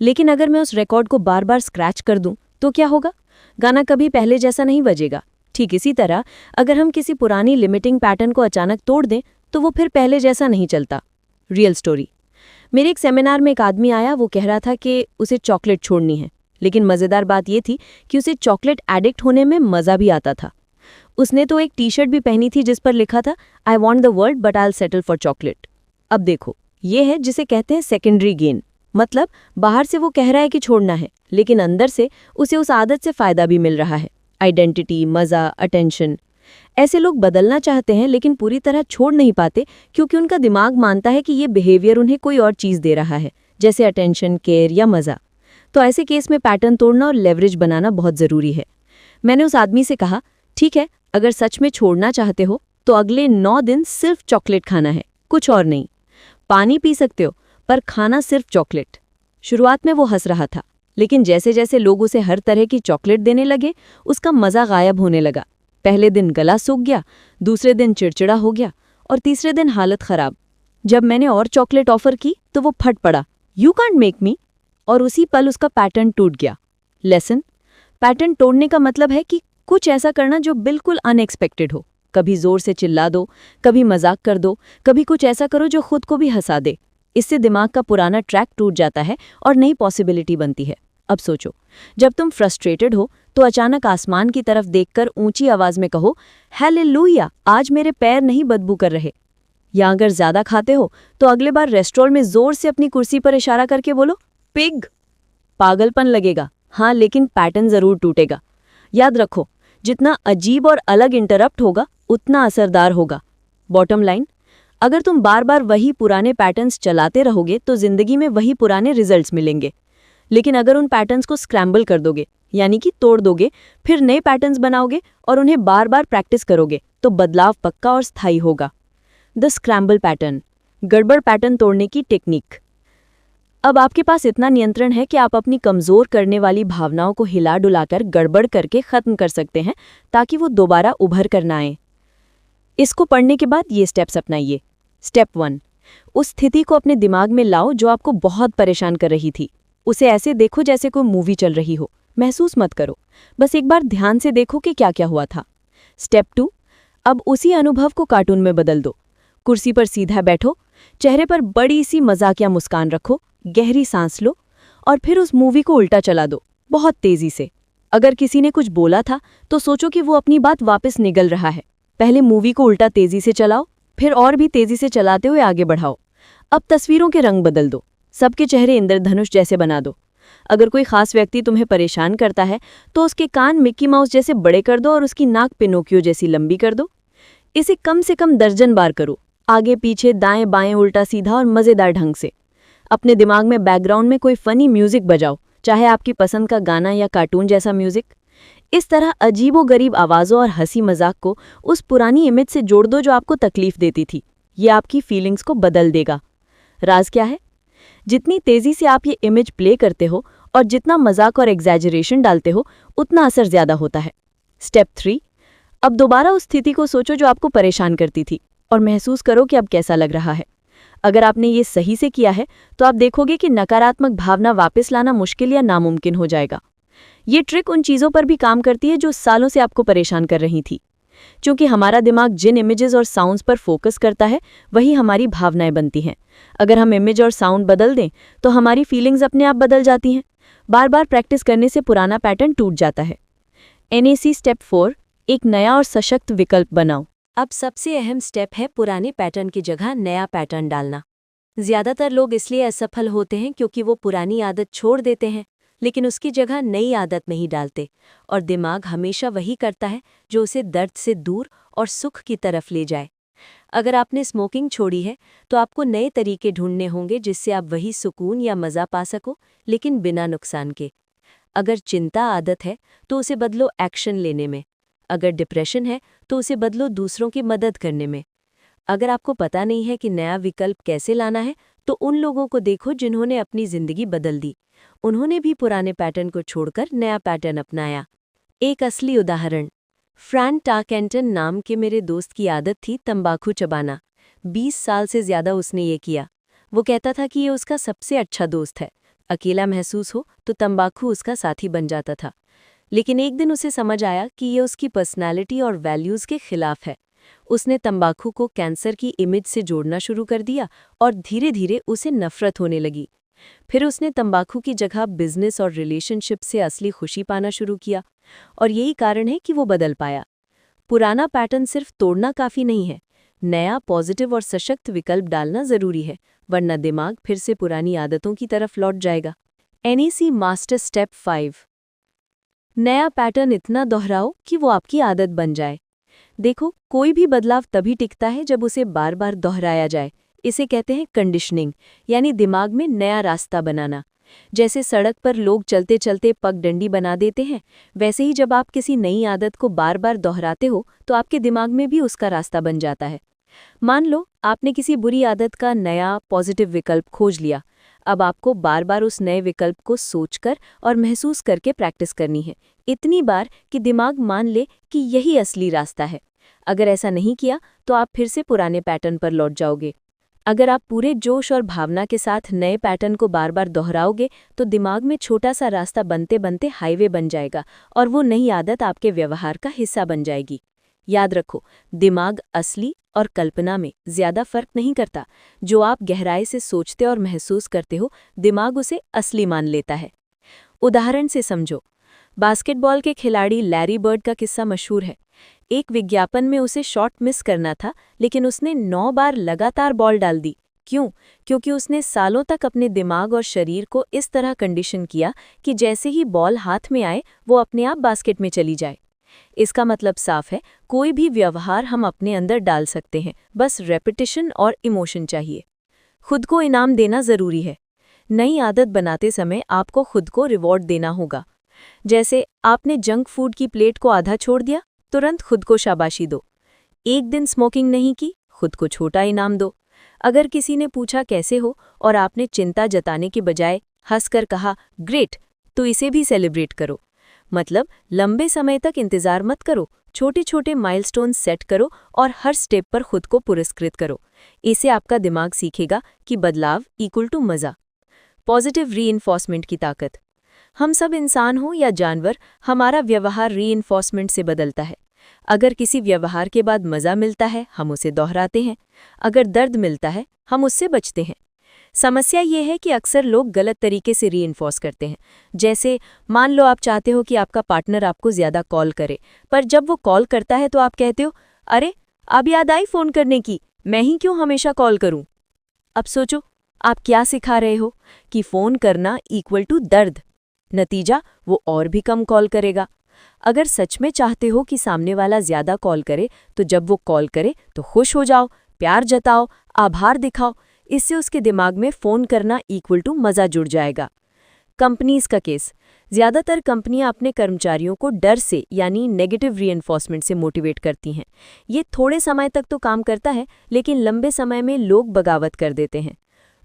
लेकिन अगर मैं उस रिकॉर्ड को बार बार स्क्रैच कर दूं तो क्या होगा? गाना कभी पहले जैसा नहीं बजेगा। ठीक इसी तरह अगर हम किसी पुरानी लिमिटिंग पैटर्न को अचानक तोड़ दें तो वो फिर पहले जैसा नहीं चलता। Real story. मेरे एक सेमिनार में एक आदमी आया, वो कह रहा था कि उसे चॉकलेट छोड़नी है, लेकिन मज़ेदार बात ये थी कि उसे चॉकलेट एडिक्ट होने में मज़ा भी आता था। उसने तो एक टी शर्ट भी पहनी थी जिस पर लिखा था, I want the world but I will settle for chocolate. अब देखो, ये है जिसे कहते हैं सेकेंडरी गेन। मतलब बाहर से वो कह रहा है कि छोड़ना है, लेकिन अंदर से उसे उस आदत से फ़ायदा भी मिल रहा है। आइडेंटिटी, मज़ा, अटेंशन। ऐसे लोग बदलना चाहते हैं लेकिन पूरी तरह छोड़ नहीं पाते क्योंकि उनका दिमाग मानता है कि ये बिहेवियर उन्हें कोई और चीज़ दे रहा है, जैसे अटेंशन, केयर या मज़ा। तो ऐसे केस में पैटर्न तोड़ना और लेवरेज बनाना बहुत ज़रूरी है। मैंने उस आदमी से कहा, ठीक है, अगर सच में छोड़ना चाहते हो तो अगले 9 दिन सिर्फ चॉकलेट खाना है, कुछ और नहीं। पानी पी सकते हो पर खाना सिर्फ चॉकलेट। शुरुआत में वो हंस रहा था, लेकिन जैसे जैसे लोग उसे हर तरह की चॉकलेट देने लगे, उसका मज़ा गायब होने लगा। पहले दिन गला सूख गया, दूसरे दिन चिड़चिड़ा हो गया और तीसरे दिन हालत खराब। जब मैंने और चॉकलेट ऑफर की तो वो फट पड़ा, यू कांट मेक मी। और उसी पल उसका पैटर्न टूट गया। लेसन, पैटर्न तोड़ने का मतलब है कि कुछ ऐसा करना जो बिल्कुल अनएक्सपेक्टेड हो। कभी जोर से चिल्ला दो, कभी मजाक कर दो, कभी कुछ ऐसा करो जो खुद को भी हंसा दे। इससे दिमाग का पुराना ट्रैक टूट जाता है और नई पॉसिबिलिटी बनती है। अब सोचो, जब तुम फ्रस्ट्रेटेड हो तो अचानक आसमान की तरफ देखकर ऊंची आवाज में कहो, हालेलुया, आज मेरे पैर नहीं बदबू कर रहे। या अगर ज्यादा खाते हो तो अगले बार रेस्टोरेंट में जोर से अपनी कुर्सी पर इशारा करके बोलो, पिग। पागलपन लगेगा, हाँ, लेकिन पैटर्न जरूर टूटेगा। याद रखो, जितना अजीब और अलग इंटरप्ट होगा उतना असरदार होगा। बॉटम लाइन, अगर तुम बार बार वही पुराने पैटर्न्स चलाते रहोगे तो जिंदगी में वही पुराने रिजल्ट्स मिलेंगे। लेकिन अगर उन पैटर्न्स को स्क्रैम्बल कर दोगे, यानी कि तोड़ दोगे, फिर नए पैटर्न्स बनाओगे और उन्हें बार बार प्रैक्टिस करोगे, तो बदलाव पक्का और स्थायी होगा। द स्क्रैम्बल पैटर्न, गड़बड़ पैटर्न तोड़ने की टेक्निक। अब आपके पास इतना नियंत्रण है कि आप अपनी कमज़ोर करने वाली भावनाओं को हिला डुलाकर गड़बड़ करके ख़त्म कर सकते हैं ताकि वो दोबारा उभर कर ना आए। इसको पढ़ने के बाद ये स्टेप्स अपनाइए। स्टेप 1, उस स्थिति को अपने दिमाग में लाओ जो आपको बहुत परेशान कर रही थी। उसे ऐसे देखो जैसे कोई मूवी चल रही हो। महसूस मत करो, बस एक बार ध्यान से देखो कि क्या क्या हुआ था। स्टेप 2, अब उसी अनुभव को कार्टून में बदल दो। कुर्सी पर सीधा बैठो, चेहरे पर बड़ी सी मजाकिया मुस्कान रखो, गहरी सांस लो और फिर उस मूवी को उल्टा चला दो, बहुत तेजी से। अगर किसी ने कुछ बोला था तो सोचो कि वो अपनी बात वापस निगल रहा है। पहले मूवी को उल्टा तेजी से चलाओ, फिर और भी तेजी से चलाते हुए आगे बढ़ाओ। अब तस्वीरों के रंग बदल दो, सबके चेहरे इंद्रधनुष जैसे बना दो। अगर कोई खास व्यक्ति तुम्हें परेशान करता है तो उसके कान मिक्की माउस जैसे बड़े कर दो और उसकी नाक पिनोकियो जैसी लंबी कर दो। इसे कम से कम दर्जन बार करो, आगे पीछे, दाएं बाएं, उल्टा सीधा और मज़ेदार ढंग से। अपने दिमाग में बैकग्राउंड में कोई फनी म्यूजिक बजाओ, चाहे आपकी पसंद का गाना या कार्टून जैसा म्यूजिक। इस तरह अजीबोगरीब आवाज़ों और हंसी मजाक को उस पुरानी इमेज से जोड़ दो जो आपको तकलीफ देती थी। ये आपकी फीलिंग्स को बदल देगा। राज क्या है? जितनी तेज़ी से आप ये इमेज प्ले करते हो और जितना मजाक और एग्जैजरेशन डालते हो, उतना असर ज़्यादा होता है। स्टेप 3, अब दोबारा उस स्थिति को सोचो जो आपको परेशान करती थी और महसूस करो कि अब कैसा लग रहा है। अगर आपने ये सही से किया है तो आप देखोगे कि नकारात्मक भावना वापस लाना मुश्किल या नामुमकिन हो जाएगा। ये ट्रिक उन चीज़ों पर भी काम करती है जो सालों से आपको परेशान कर रही थी। क्योंकि हमारा दिमाग जिन इमेजेस और साउंड्स पर फोकस करता है वही हमारी भावनाएं बनती हैं। अगर हम इमेज और साउंड बदल दें तो हमारी फीलिंग्स अपने आप बदल जाती हैं। बार बार प्रैक्टिस करने से पुराना पैटर्न टूट जाता है। NAC स्टेप 4, एक नया और सशक्त विकल्प बनाओ। अब सबसे अहम स्टेप है पुराने पैटर्न की जगह नया पैटर्न डालना। ज्यादातर लोग इसलिए असफल होते हैं क्योंकि वो पुरानी आदत छोड़ देते हैं लेकिन उसकी जगह नई आदत नहीं डालते, और दिमाग हमेशा वही करता है जो उसे दर्द से दूर और सुख की तरफ ले जाए। अगर आपने स्मोकिंग छोड़ी है तो आपको नए तरीके ढूंढने होंगे जिससे आप वही सुकून या मज़ा पा सको, लेकिन बिना नुकसान के। अगर चिंता आदत है तो उसे बदलो एक्शन लेने में। अगर डिप्रेशन है तो उसे बदलो दूसरों की मदद करने में। अगर आपको पता नहीं है कि नया विकल्प कैसे लाना है तो उन लोगों को देखो जिन्होंने अपनी जिंदगी बदल दी। उन्होंने भी पुराने पैटर्न को छोड़कर नया पैटर्न अपनाया। एक असली उदाहरण, फ्रैन टाकेंटन नाम के मेरे दोस्त की आदत थी तंबाकू चबाना। 20 साल से ज्यादा उसने ये किया। वो कहता था कि ये उसका सबसे अच्छा दोस्त है। अकेला महसूस हो तो तंबाकू उसका साथी बन जाता था। लेकिन एक दिन उसे समझ आया कि ये उसकी पर्सनैलिटी और वैल्यूज़ के खिलाफ है। उसने तंबाकू को कैंसर की इमेज से जोड़ना शुरू कर दिया और धीरे धीरे उसे नफरत होने लगी। फिर उसने तंबाकू की जगह बिजनेस और रिलेशनशिप से असली खुशी पाना शुरू किया, और यही कारण है कि वो बदल पाया। पुराना पैटर्न सिर्फ तोड़ना काफ़ी नहीं है, नया पॉजिटिव और सशक्त विकल्प डालना ज़रूरी है, वरना दिमाग फिर से पुरानी आदतों की तरफ लौट जाएगा। NAC मास्टर स्टेप 5, नया पैटर्न इतना दोहराओ कि वो आपकी आदत बन जाए। देखो, कोई भी बदलाव तभी टिकता है जब उसे बार बार दोहराया जाए। इसे कहते हैं कंडीशनिंग, यानी दिमाग में नया रास्ता बनाना। जैसे सड़क पर लोग चलते चलते पगडंडी बना देते हैं, वैसे ही जब आप किसी नई आदत को बार बार दोहराते हो तो आपके दिमाग में भी उसका रास्ता बन जाता है। मान लो आपने किसी बुरी आदत का नया पॉजिटिव विकल्प खोज लिया। अब आपको बार बार उस नए विकल्प को सोचकर और महसूस करके प्रैक्टिस करनी है, इतनी बार कि दिमाग मान ले कि यही असली रास्ता है। अगर ऐसा नहीं किया तो आप फिर से पुराने पैटर्न पर लौट जाओगे। अगर आप पूरे जोश और भावना के साथ नए पैटर्न को बार बार दोहराओगे तो दिमाग में छोटा सा रास्ता बनते बनते हाईवे बन जाएगा और वो नई आदत आपके व्यवहार का हिस्सा बन जाएगी। याद रखो, दिमाग असली और कल्पना में ज्यादा फर्क नहीं करता। जो आप गहराई से सोचते और महसूस करते हो, दिमाग उसे असली मान लेता है। उदाहरण से समझो, बास्केटबॉल के खिलाड़ी लैरी बर्ड का किस्सा मशहूर है। एक विज्ञापन में उसे शॉट मिस करना था, लेकिन उसने 9 बार लगातार बॉल डाल दी। क्यों? क्योंकि उसने सालों तक अपने दिमाग और शरीर को इस तरह कंडीशन किया कि जैसे ही बॉल हाथ में आए वो अपने आप बास्केट में चली जाए। इसका मतलब साफ है, कोई भी व्यवहार हम अपने अंदर डाल सकते हैं, बस रेपिटेशन और इमोशन चाहिए। खुद को इनाम देना जरूरी है। नई आदत बनाते समय आपको खुद को रिवॉर्ड देना होगा। जैसे आपने जंक फूड की प्लेट को आधा छोड़ दिया, तुरंत खुद को शाबाशी दो। एक दिन स्मोकिंग नहीं की, खुद को छोटा इनाम दो। अगर किसी ने पूछा कैसे हो और आपने चिंता जताने के बजाय हंसकर कहा ग्रेट, तो इसे भी सेलिब्रेट करो। मतलब लंबे समय तक इंतजार मत करो, छोटे छोटे माइलस्टोन सेट करो और हर स्टेप पर खुद को पुरस्कृत करो। इससे आपका दिमाग सीखेगा कि बदलाव इक्वल टू मज़ा। पॉजिटिव रीइंफोर्समेंट की ताकत। हम सब इंसान हो या जानवर, हमारा व्यवहार रीइंफोर्समेंट से बदलता है। अगर किसी व्यवहार के बाद मज़ा मिलता है, हम उसे दोहराते हैं। अगर दर्द मिलता है, हम उससे बचते हैं। समस्या ये है कि अक्सर लोग गलत तरीके से रीइंफोर्स करते हैं। जैसे मान लो आप चाहते हो कि आपका पार्टनर आपको ज़्यादा कॉल करे, पर जब वो कॉल करता है तो आप कहते हो, अरे अब याद आई फ़ोन करने की, मैं ही क्यों हमेशा कॉल करूं। अब सोचो, आप क्या सिखा रहे हो कि फ़ोन करना इक्वल टू दर्द। नतीजा, वो और भी कम कॉल करेगा। अगर सच में चाहते हो कि सामने वाला ज़्यादा कॉल करे, तो जब वो कॉल करे तो खुश हो जाओ, प्यार जताओ, आभार दिखाओ। इससे उसके दिमाग में फ़ोन करना इक्वल टू मज़ा जुड़ जाएगा। कंपनीज़ का केस। ज़्यादातर कंपनियां अपने कर्मचारियों को डर से यानी नेगेटिव रीइंफोर्समेंट से मोटिवेट करती हैं। ये थोड़े समय तक तो काम करता है, लेकिन लंबे समय में लोग बगावत कर देते हैं।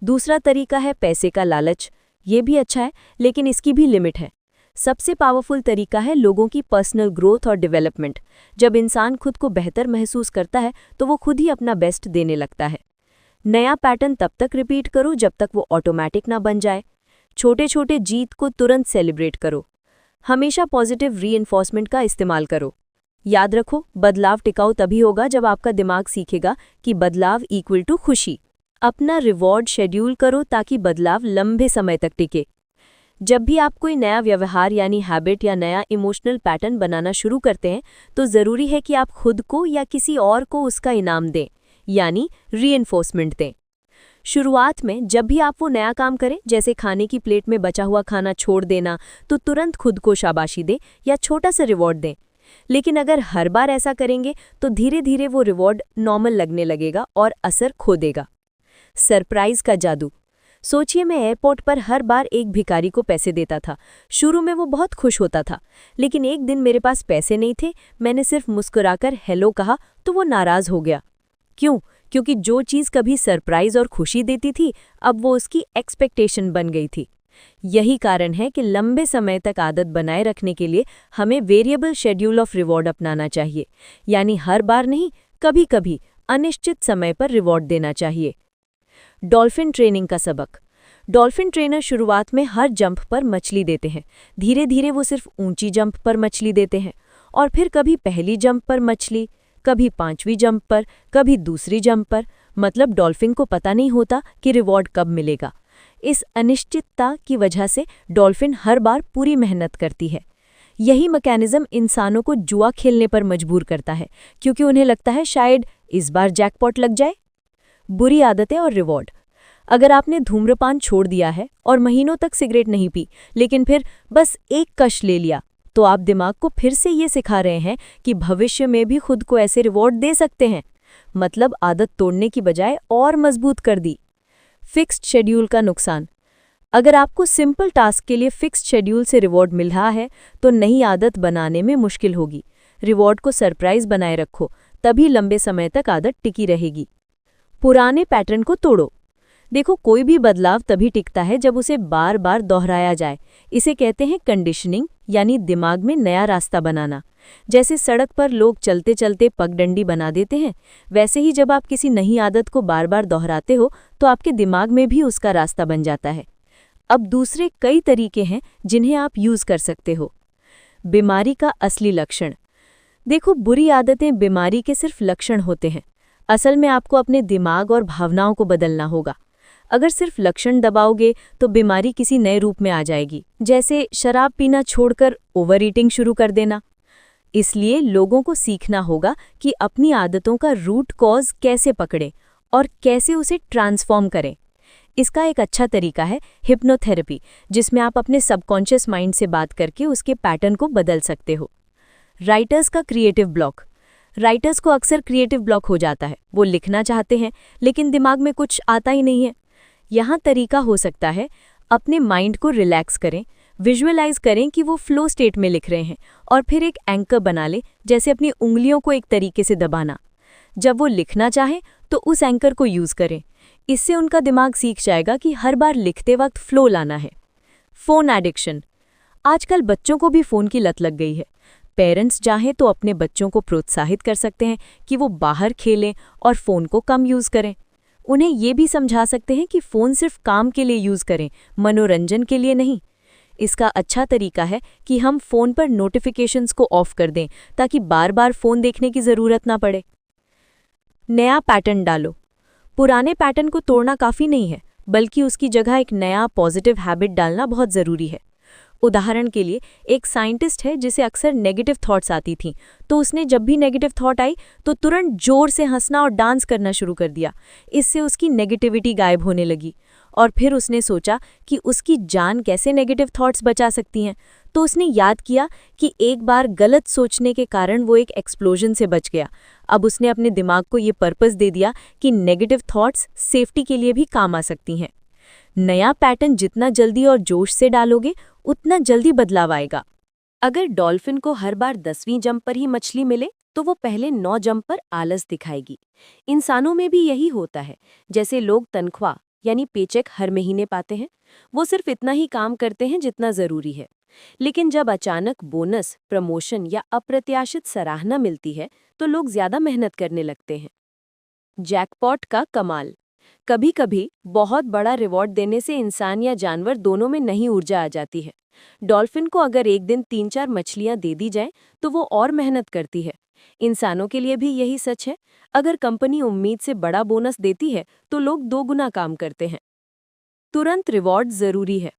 दूसरा तरीका है पैसे का लालच। ये भी अच्छा है, लेकिन इसकी भी लिमिट है। सबसे पावरफुल तरीका है लोगों की पर्सनल ग्रोथ और डेवलपमेंट। जब इंसान खुद को बेहतर महसूस करता है तो वो खुद ही अपना बेस्ट देने लगता है। नया पैटर्न तब तक रिपीट करो जब तक वो ऑटोमेटिक ना बन जाए। छोटे छोटे जीत को तुरंत सेलिब्रेट करो। हमेशा पॉजिटिव रीइंफोर्समेंट का इस्तेमाल करो। याद रखो, बदलाव टिकाऊ तभी होगा जब आपका दिमाग सीखेगा कि बदलाव इक्वल टू खुशी। अपना रिवॉर्ड शेड्यूल करो ताकि बदलाव लंबे समय तक टिके। जब भी आप कोई नया व्यवहार यानी हैबिट या नया इमोशनल पैटर्न बनाना शुरू करते हैं तो ज़रूरी है कि आप खुद को या किसी और को उसका इनाम दें, यानी रीइंफोर्समेंट दें। शुरुआत में जब भी आप वो नया काम करें, जैसे खाने की प्लेट में बचा हुआ खाना छोड़ देना, तो तुरंत खुद को शाबाशी दें या छोटा सा रिवॉर्ड दें। लेकिन अगर हर बार ऐसा करेंगे तो धीरे धीरे वो रिवॉर्ड नॉर्मल लगने लगेगा और असर खो देगा। सरप्राइज का जादू। सोचिए, मैं एयरपोर्ट पर हर बार एक भिखारी को पैसे देता था। शुरू में वो बहुत खुश होता था, लेकिन एक दिन मेरे पास पैसे नहीं थे। मैंने सिर्फ मुस्कुराकर हेलो कहा तो वो नाराज हो गया। क्यों? क्योंकि जो चीज़ कभी सरप्राइज और खुशी देती थी, अब वो उसकी एक्सपेक्टेशन बन गई थी। यही कारण है कि लंबे समय तक आदत बनाए रखने के लिए हमें वेरिएबल शेड्यूल ऑफ रिवॉर्ड अपनाना चाहिए, यानी हर बार नहीं, कभी कभी अनिश्चित समय पर रिवॉर्ड देना चाहिए। डॉल्फिन ट्रेनिंग का सबक। डॉल्फिन ट्रेनर शुरुआत में हर जंप पर मछली देते हैं। धीरे धीरे वो सिर्फ ऊंची जंप पर मछली देते हैं, और फिर कभी पहली जंप पर मछली, कभी 5वीं जंप पर, कभी दूसरी जंप पर। मतलब डॉल्फिन को पता नहीं होता कि रिवॉर्ड कब मिलेगा। इस अनिश्चितता की वजह से डॉल्फिन हर बार पूरी मेहनत करती है। यही मैकेनिज्म इंसानों को जुआ खेलने पर मजबूर करता है, क्योंकि उन्हें लगता है शायद इस बार जैकपॉट लग जाए। बुरी आदतें और रिवॉर्ड। अगर आपने धूम्रपान छोड़ दिया है और महीनों तक सिगरेट नहीं पी, लेकिन फिर बस एक कश ले लिया, तो आप दिमाग को फिर से ये सिखा रहे हैं कि भविष्य में भी खुद को ऐसे रिवॉर्ड दे सकते हैं। मतलब आदत तोड़ने की बजाय और मजबूत कर दी। फिक्स्ड शेड्यूल का नुकसान। अगर आपको सिंपल टास्क के लिए फिक्स्ड शेड्यूल से रिवॉर्ड मिल रहा है तो नई आदत बनाने में मुश्किल होगी। रिवॉर्ड को सरप्राइज बनाए रखो, तभी लंबे समय तक आदत टिकी रहेगी। पुराने पैटर्न को तोड़ो। देखो, कोई भी बदलाव तभी टिकता है जब उसे बार बार दोहराया जाए। इसे कहते हैं कंडीशनिंग, यानी दिमाग में नया रास्ता बनाना। जैसे सड़क पर लोग चलते चलते पगडंडी बना देते हैं, वैसे ही जब आप किसी नई आदत को बार बार दोहराते हो तो आपके दिमाग में भी उसका रास्ता बन जाता है। अब दूसरे कई तरीके हैं जिन्हें आप यूज कर सकते हो। बीमारी का असली लक्षण। देखो, बुरी आदतें बीमारी के सिर्फ लक्षण होते हैं। असल में आपको अपने दिमाग और भावनाओं को बदलना होगा। अगर सिर्फ लक्षण दबाओगे तो बीमारी किसी नए रूप में आ जाएगी, जैसे शराब पीना छोड़कर ओवर ईटिंग शुरू कर देना। इसलिए लोगों को सीखना होगा कि अपनी आदतों का रूट कॉज कैसे पकड़ें और कैसे उसे ट्रांसफॉर्म करें। इसका एक अच्छा तरीका है हिप्नोथेरेपी, जिसमें आप अपने सबकॉन्शियस माइंड से बात करके उसके पैटर्न को बदल सकते हो। राइटर्स का क्रिएटिव ब्लॉक। राइटर्स को अक्सर क्रिएटिव ब्लॉक हो जाता है। वो लिखना चाहते हैं लेकिन दिमाग में कुछ आता ही नहीं है। यहाँ तरीका हो सकता है, अपने माइंड को रिलैक्स करें, विजुअलाइज करें कि वो फ्लो स्टेट में लिख रहे हैं, और फिर एक एंकर बना लें, जैसे अपनी उंगलियों को एक तरीके से दबाना। जब वो लिखना चाहें तो उस एंकर को यूज करें। इससे उनका दिमाग सीख जाएगा कि हर बार लिखते वक्त फ्लो लाना है। Phone addiction. आजकल बच्चों को भी फ़ोन की लत लग गई है। पेरेंट्स चाहें तो अपने बच्चों को प्रोत्साहित कर सकते हैं कि वो बाहर खेलें और फ़ोन को कम यूज़ करें। उन्हें ये भी समझा सकते हैं कि फ़ोन सिर्फ काम के लिए यूज़ करें, मनोरंजन के लिए नहीं। इसका अच्छा तरीका है कि हम फ़ोन पर नोटिफिकेशंस को ऑफ कर दें, ताकि बार बार फ़ोन देखने की ज़रूरत ना पड़े। नया पैटर्न डालो। पुराने पैटर्न को तोड़ना काफ़ी नहीं है, बल्कि उसकी जगह एक नया पॉजिटिव हैबिट डालना बहुत ज़रूरी है। उदाहरण के लिए, एक साइंटिस्ट है जिसे अक्सर नेगेटिव थॉट्स आती थीं, तो उसने जब भी नेगेटिव थॉट आई तो तुरंत जोर से हंसना और डांस करना शुरू कर दिया। इससे उसकी नेगेटिविटी गायब होने लगी। और फिर उसने सोचा कि उसकी जान कैसे नेगेटिव थॉट्स बचा सकती हैं, तो उसने याद किया कि एक बार गलत सोचने के कारण वो एक एक्सप्लोजन से बच गया। अब उसने अपने दिमाग को ये पर्पस दे दिया कि नेगेटिव थॉट्स सेफ्टी के लिए भी काम आ सकती हैं। नया पैटर्न जितना जल्दी और जोश से डालोगे, उतना जल्दी बदलाव आएगा। अगर डॉल्फिन को हर बार 10वीं जंप पर ही मछली मिले तो वो पहले 9 जंप पर आलस दिखाएगी। इंसानों में भी यही होता है। जैसे लोग तनख्वाह यानी पेचेक हर महीने पाते हैं, वो सिर्फ इतना ही काम करते हैं जितना ज़रूरी है। लेकिन जब अचानक बोनस, प्रमोशन या अप्रत्याशित सराहना मिलती है तो लोग ज्यादा मेहनत करने लगते हैं। जैकपॉट का कमाल। कभी कभी बहुत बड़ा रिवॉर्ड देने से इंसान या जानवर दोनों में नई ऊर्जा आ जाती है। डॉल्फिन को अगर एक दिन 3-4 मछलियां दे दी जाएं तो वो और मेहनत करती है। इंसानों के लिए भी यही सच है। अगर कंपनी उम्मीद से बड़ा बोनस देती है तो लोग 2 गुना काम करते हैं। तुरंत रिवॉर्ड जरूरी है।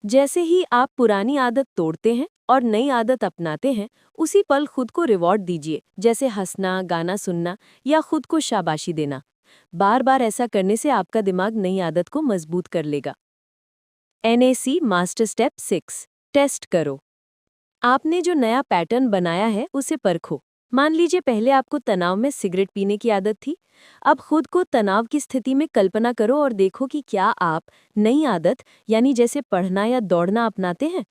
जैसे ही आप पुरानी आदत तोड़ते हैं और नई आदत अपनाते हैं, उसी पल खुद को रिवॉर्ड दीजिए, जैसे हंसना, गाना सुनना या खुद को शाबाशी देना। बार बार ऐसा करने से आपका दिमाग नई आदत को मजबूत कर लेगा। NAC मास्टर स्टेप 6, टेस्ट करो। आपने जो नया पैटर्न बनाया है उसे परखो। मान लीजिए पहले आपको तनाव में सिगरेट पीने की आदत थी। अब खुद को तनाव की स्थिति में कल्पना करो और देखो कि क्या आप नई आदत यानी जैसे पढ़ना या दौड़ना अपनाते हैं।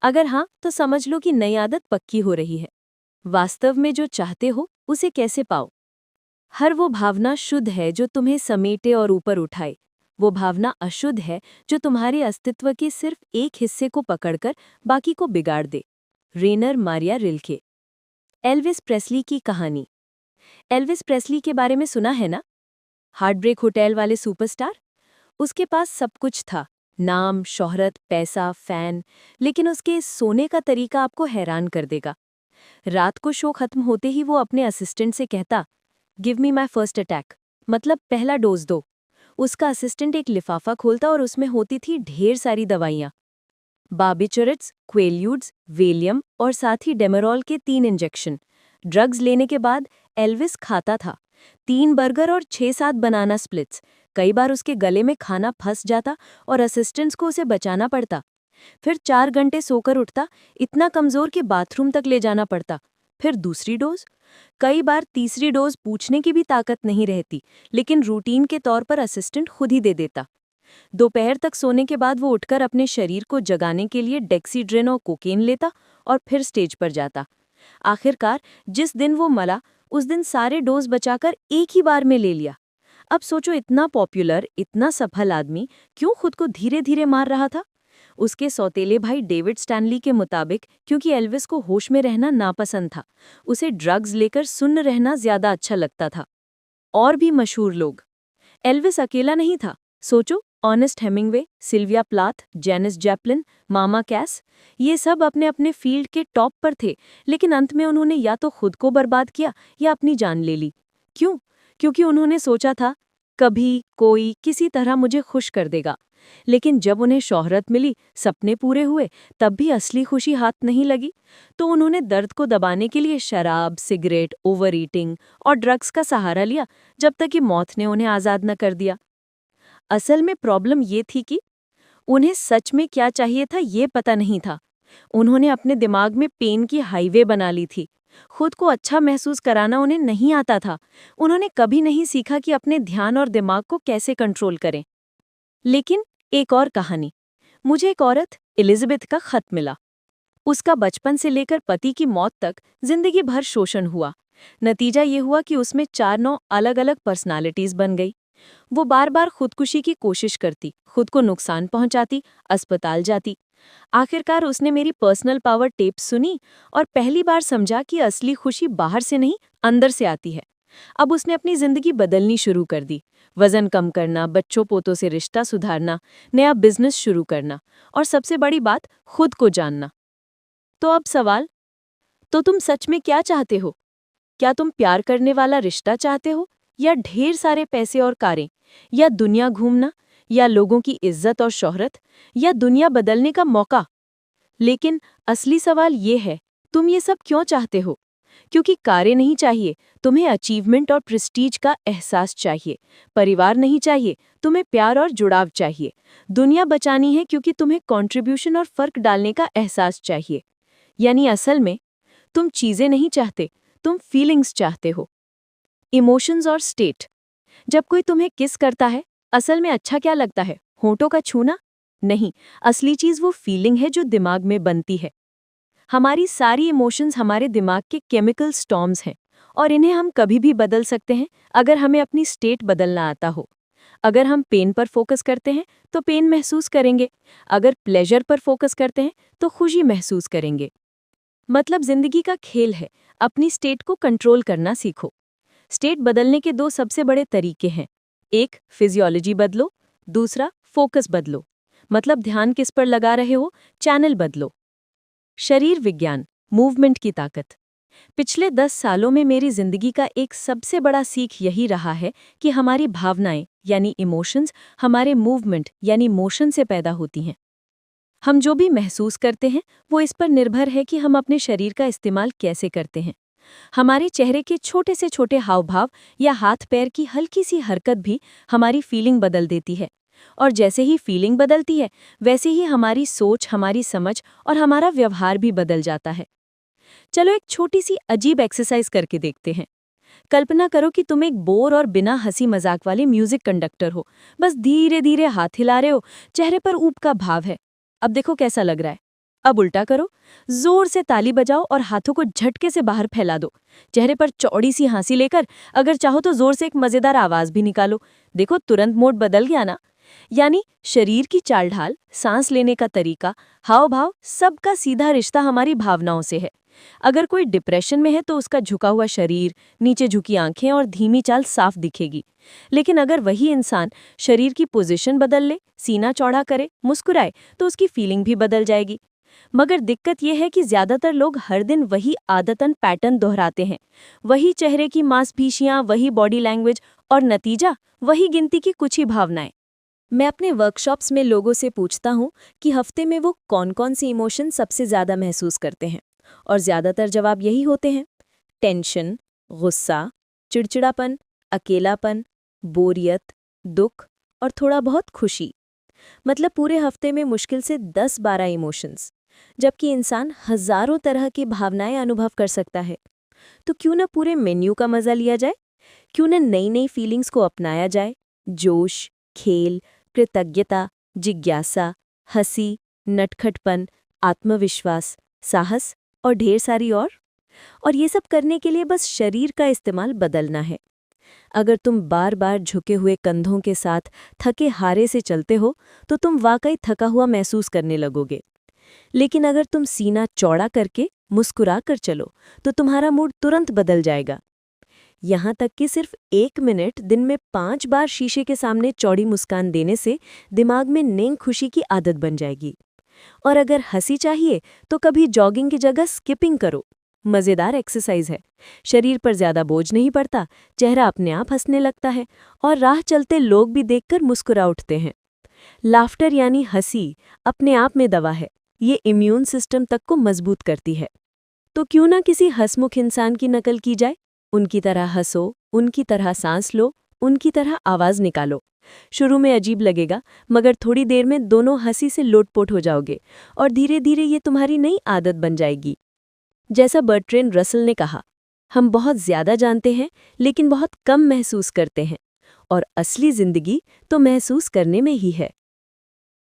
अगर हाँ, तो समझ लो कि नई आदत पक्की हो रही है। वास्तव में जो चाहते हो उसे कैसे पाओ? हर वो भावना शुद्ध है जो तुम्हें समेटे और ऊपर उठाए। वो भावना अशुद्ध है जो तुम्हारे अस्तित्व के सिर्फ एक हिस्से को पकड़कर बाकी को बिगाड़ दे। रेनर मारिया रिल्के। एल्विस प्रेस्ली की कहानी। एल्विस प्रेस्ली के बारे में सुना है ना? हार्ट ब्रेक होटल वाले सुपरस्टार। उसके पास सब कुछ था, नाम, शोहरत, पैसा, फैन, लेकिन उसके सोने का तरीका आपको हैरान कर देगा। रात को शो खत्म होते ही वो अपने असिस्टेंट से कहता, give me my first attack, मतलब पहला डोज दो। उसका असिस्टेंट एक लिफाफा खोलता और उसमें होती थी ढेर सारी दवाइयाँ, बार्बिचरेट्स, क्वेल्यूड्स, वेलियम और साथ ही डेमरॉल के 3 इंजेक्शन। ड्रग्स लेने के बाद एल्विस खाता था 3 बर्गर और 6-7 बनाना स्प्लिट्स। कई बार उसके गले में खाना फंस जाता और असिस्टेंट्स को उसे बचाना पड़ता। फिर 4 घंटे सोकर उठता, इतना कमजोर कि बाथरूम तक ले जाना पड़ता। फिर दूसरी डोज। कई बार तीसरी डोज पूछने की भी ताकत नहीं रहती, लेकिन रूटीन के तौर पर असिस्टेंट खुद ही दे देता। दोपहर तक सोने के बाद वो उठकर अपने शरीर को जगाने के लिए डेक्सीड्रेन और कोकेन लेता और फिर स्टेज पर जाता। आखिरकार जिस दिन वो मला, उस दिन सारे डोज बचाकर एक ही बार में ले लिया। अब सोचो, इतना पॉपुलर, इतना सफल आदमी क्यों खुद को धीरे धीरे मार रहा था? उसके सौतेले भाई डेविड स्टैनली के मुताबिक क्योंकि एल्विस को होश में रहना नापसंद था। उसे ड्रग्स लेकर सुन्न रहना ज्यादा अच्छा लगता था। और भी मशहूर लोग। एल्विस अकेला नहीं था। सोचो, Ernest Hemingway, Sylvia Plath, Janis Joplin, Mama Cass, ये सब अपने अपने फील्ड के टॉप पर थे, लेकिन अंत में उन्होंने या तो खुद को बर्बाद किया या अपनी जान ले ली। क्यों? क्योंकि उन्होंने सोचा था, कभी कोई किसी तरह मुझे खुश कर देगा। लेकिन जब उन्हें शोहरत मिली, सपने पूरे हुए, तब भी असली खुशी हाथ नहीं लगी। तो उन्होंने दर्द को दबाने के लिए शराब, सिगरेट, ओवर ईटिंग और ड्रग्स का सहारा लिया, जब तक कि मौत ने उन्हें आज़ाद न कर दिया। असल में प्रॉब्लम ये थी कि उन्हें सच में क्या चाहिए था ये पता नहीं था। उन्होंने अपने दिमाग में पेन की हाईवे बना ली थी। खुद को अच्छा महसूस कराना उन्हें नहीं आता था। उन्होंने कभी नहीं सीखा कि अपने ध्यान और दिमाग को कैसे कंट्रोल करें। लेकिन एक और कहानी। मुझे एक औरत, एलिजाबेथ का खत मिला। उसका बचपन से लेकर पति की मौत तक जिंदगी भर शोषण हुआ। नतीजा ये हुआ कि उसमें 4-9 अलग-अलग पर्सनालिटीज बन गई। वो बार बार खुदकुशी की कोशिश करती, खुद को नुकसान पहुंचाती, अस्पताल जाती। आखिरकार उसने मेरी पर्सनल पावर टेप सुनी और पहली बार समझा कि असली खुशी बाहर से नहीं, अंदर से आती है। अब उसने अपनी जिंदगी बदलनी शुरू कर दी। वजन कम करना, बच्चों पोतों से रिश्ता सुधारना, नया बिजनेस शुरू करना और सबसे बड़ी बात, खुद को जानना। तो अब सवाल, तो तुम सच में क्या चाहते हो? क्या तुम प्यार करने वाला रिश्ता चाहते हो, या ढेर सारे पैसे और कारें, या दुनिया घूमना, या लोगों की इज्जत और शोहरत, या दुनिया बदलने का मौका? लेकिन असली सवाल ये है, तुम ये सब क्यों चाहते हो? क्योंकि कारें नहीं चाहिए, तुम्हें अचीवमेंट और प्रेस्टीज का एहसास चाहिए। परिवार नहीं चाहिए, तुम्हें प्यार और जुड़ाव चाहिए। दुनिया बचानी है क्योंकि तुम्हें कंट्रीब्यूशन और फर्क डालने का एहसास चाहिए। यानी असल में तुम चीजें नहीं चाहते, तुम फीलिंग्स चाहते हो। इमोशंस और स्टेट। जब कोई तुम्हें किस करता है, असल में अच्छा क्या लगता है? होंठों का छूना? नहीं, असली चीज वो फीलिंग है जो दिमाग में बनती है। हमारी सारी इमोशंस हमारे दिमाग के केमिकल स्टॉर्म्स हैं और इन्हें हम कभी भी बदल सकते हैं अगर हमें अपनी स्टेट बदलना आता हो। अगर हम पेन पर फोकस करते हैं तो पेन महसूस करेंगे, अगर प्लेजर पर फोकस करते हैं तो खुशी महसूस करेंगे। मतलब जिंदगी का खेल है, अपनी स्टेट को कंट्रोल करना सीखो। स्टेट बदलने के दो सबसे बड़े तरीके हैं। एक, फिजियोलॉजी बदलो, दूसरा फोकस बदलो। मतलब ध्यान किस पर लगा रहे हो, चैनल बदलो। शरीर विज्ञान, मूवमेंट की ताकत। पिछले 10 सालों में मेरी जिंदगी का एक सबसे बड़ा सीख यही रहा है कि हमारी भावनाएं यानी इमोशंस हमारे मूवमेंट यानी मोशन से पैदा होती हैं। हम जो भी महसूस करते हैं वो इस पर निर्भर है कि हम अपने शरीर का इस्तेमाल कैसे करते हैं। हमारे चेहरे के छोटे से छोटे हाव भाव या हाथ पैर की हल्की सी हरकत भी हमारी फीलिंग बदल देती है, और जैसे ही फीलिंग बदलती है वैसे ही हमारी सोच, हमारी समझ और हमारा व्यवहार भी बदल जाता है। चलो एक छोटी सी अजीब एक्सरसाइज करके देखते हैं। कल्पना करो कि तुम एक बोर और बिना हंसी मजाक वाले म्यूजिक कंडक्टर हो। बस धीरे धीरे हाथ हिला रहे हो, चेहरे पर ऊब का भाव है। अब देखो कैसा लग रहा है। अब उल्टा करो, जोर से ताली बजाओ और हाथों को झटके से बाहर फैला दो। चेहरे पर चौड़ी सी हंसी लेकर अगर चाहो तो जोर से एक मजेदार आवाज भी निकालो। देखो तुरंत मोड बदल गया ना। यानी शरीर की चाल ढाल, सांस लेने का तरीका, हाव भाव, सबका सीधा रिश्ता हमारी भावनाओं से है। अगर कोई डिप्रेशन में है तो उसका झुका हुआ शरीर, नीचे झुकी आंखें और धीमी चाल साफ दिखेगी। लेकिन अगर वही इंसान शरीर की पोजीशन बदल ले, सीना चौड़ा करे, मुस्कुराए, तो उसकी फीलिंग भी बदल जाएगी। मगर दिक्कत यह है कि ज्यादातर लोग हर दिन वही आदतन पैटर्न दोहराते हैं। वही चेहरे की मांसपेशियां, वही बॉडी लैंग्वेज, और नतीजा वही गिनती की कुछ ही भावनाएं। मैं अपने वर्कशॉप्स में लोगों से पूछता हूँ कि हफ्ते में वो कौन कौन सी इमोशन सबसे ज्यादा महसूस करते हैं, और ज्यादातर जवाब यही होते हैं: टेंशन, गुस्सा, चिड़चिड़ापन, अकेलापन, बोरियत, दुख और थोड़ा बहुत खुशी। मतलब पूरे हफ्ते में मुश्किल से 10-12 इमोशंस, जबकि इंसान हजारों तरह की भावनाएं अनुभव कर सकता है। तो क्यों न पूरे मेन्यू का मजा लिया जाए? क्यों न नई नई फीलिंग्स को अपनाया जाए? जोश, खेल, कृतज्ञता, जिज्ञासा, हंसी, नटखटपन, आत्मविश्वास, साहस और ढेर सारी और ये सब करने के लिए बस शरीर का इस्तेमाल बदलना है। अगर तुम बार बार झुके हुए कंधों के साथ थके हारे से चलते हो तो तुम वाकई थका हुआ महसूस करने लगोगे। लेकिन अगर तुम सीना चौड़ा करके मुस्कुरा कर चलो तो तुम्हारा मूड तुरंत बदल जाएगा। यहाँ तक कि सिर्फ 1 मिनट दिन में 5 बार शीशे के सामने चौड़ी मुस्कान देने से दिमाग में नई खुशी की आदत बन जाएगी। और अगर हंसी चाहिए तो कभी जॉगिंग की जगह स्किपिंग करो। मजेदार एक्सरसाइज है, शरीर पर ज्यादा बोझ नहीं पड़ता, चेहरा अपने आप हंसने लगता है और राह चलते लोग भी देखकर मुस्कुरा उठते हैं। लाफ्टर यानी हंसी अपने आप में दवा है, ये इम्यून सिस्टम तक को मजबूत करती है। तो क्यों ना किसी हंसमुख इंसान की नकल की जाए? उनकी तरह हंसो, उनकी तरह सांस लो, उनकी तरह आवाज निकालो। शुरू में अजीब लगेगा, मगर थोड़ी देर में दोनों हंसी से लोटपोट हो जाओगे और धीरे धीरे ये तुम्हारी नई आदत बन जाएगी। जैसा बर्ट्रेंड रसल ने कहा, हम बहुत ज्यादा जानते हैं लेकिन बहुत कम महसूस करते हैं, और असली जिंदगी तो महसूस करने में ही है।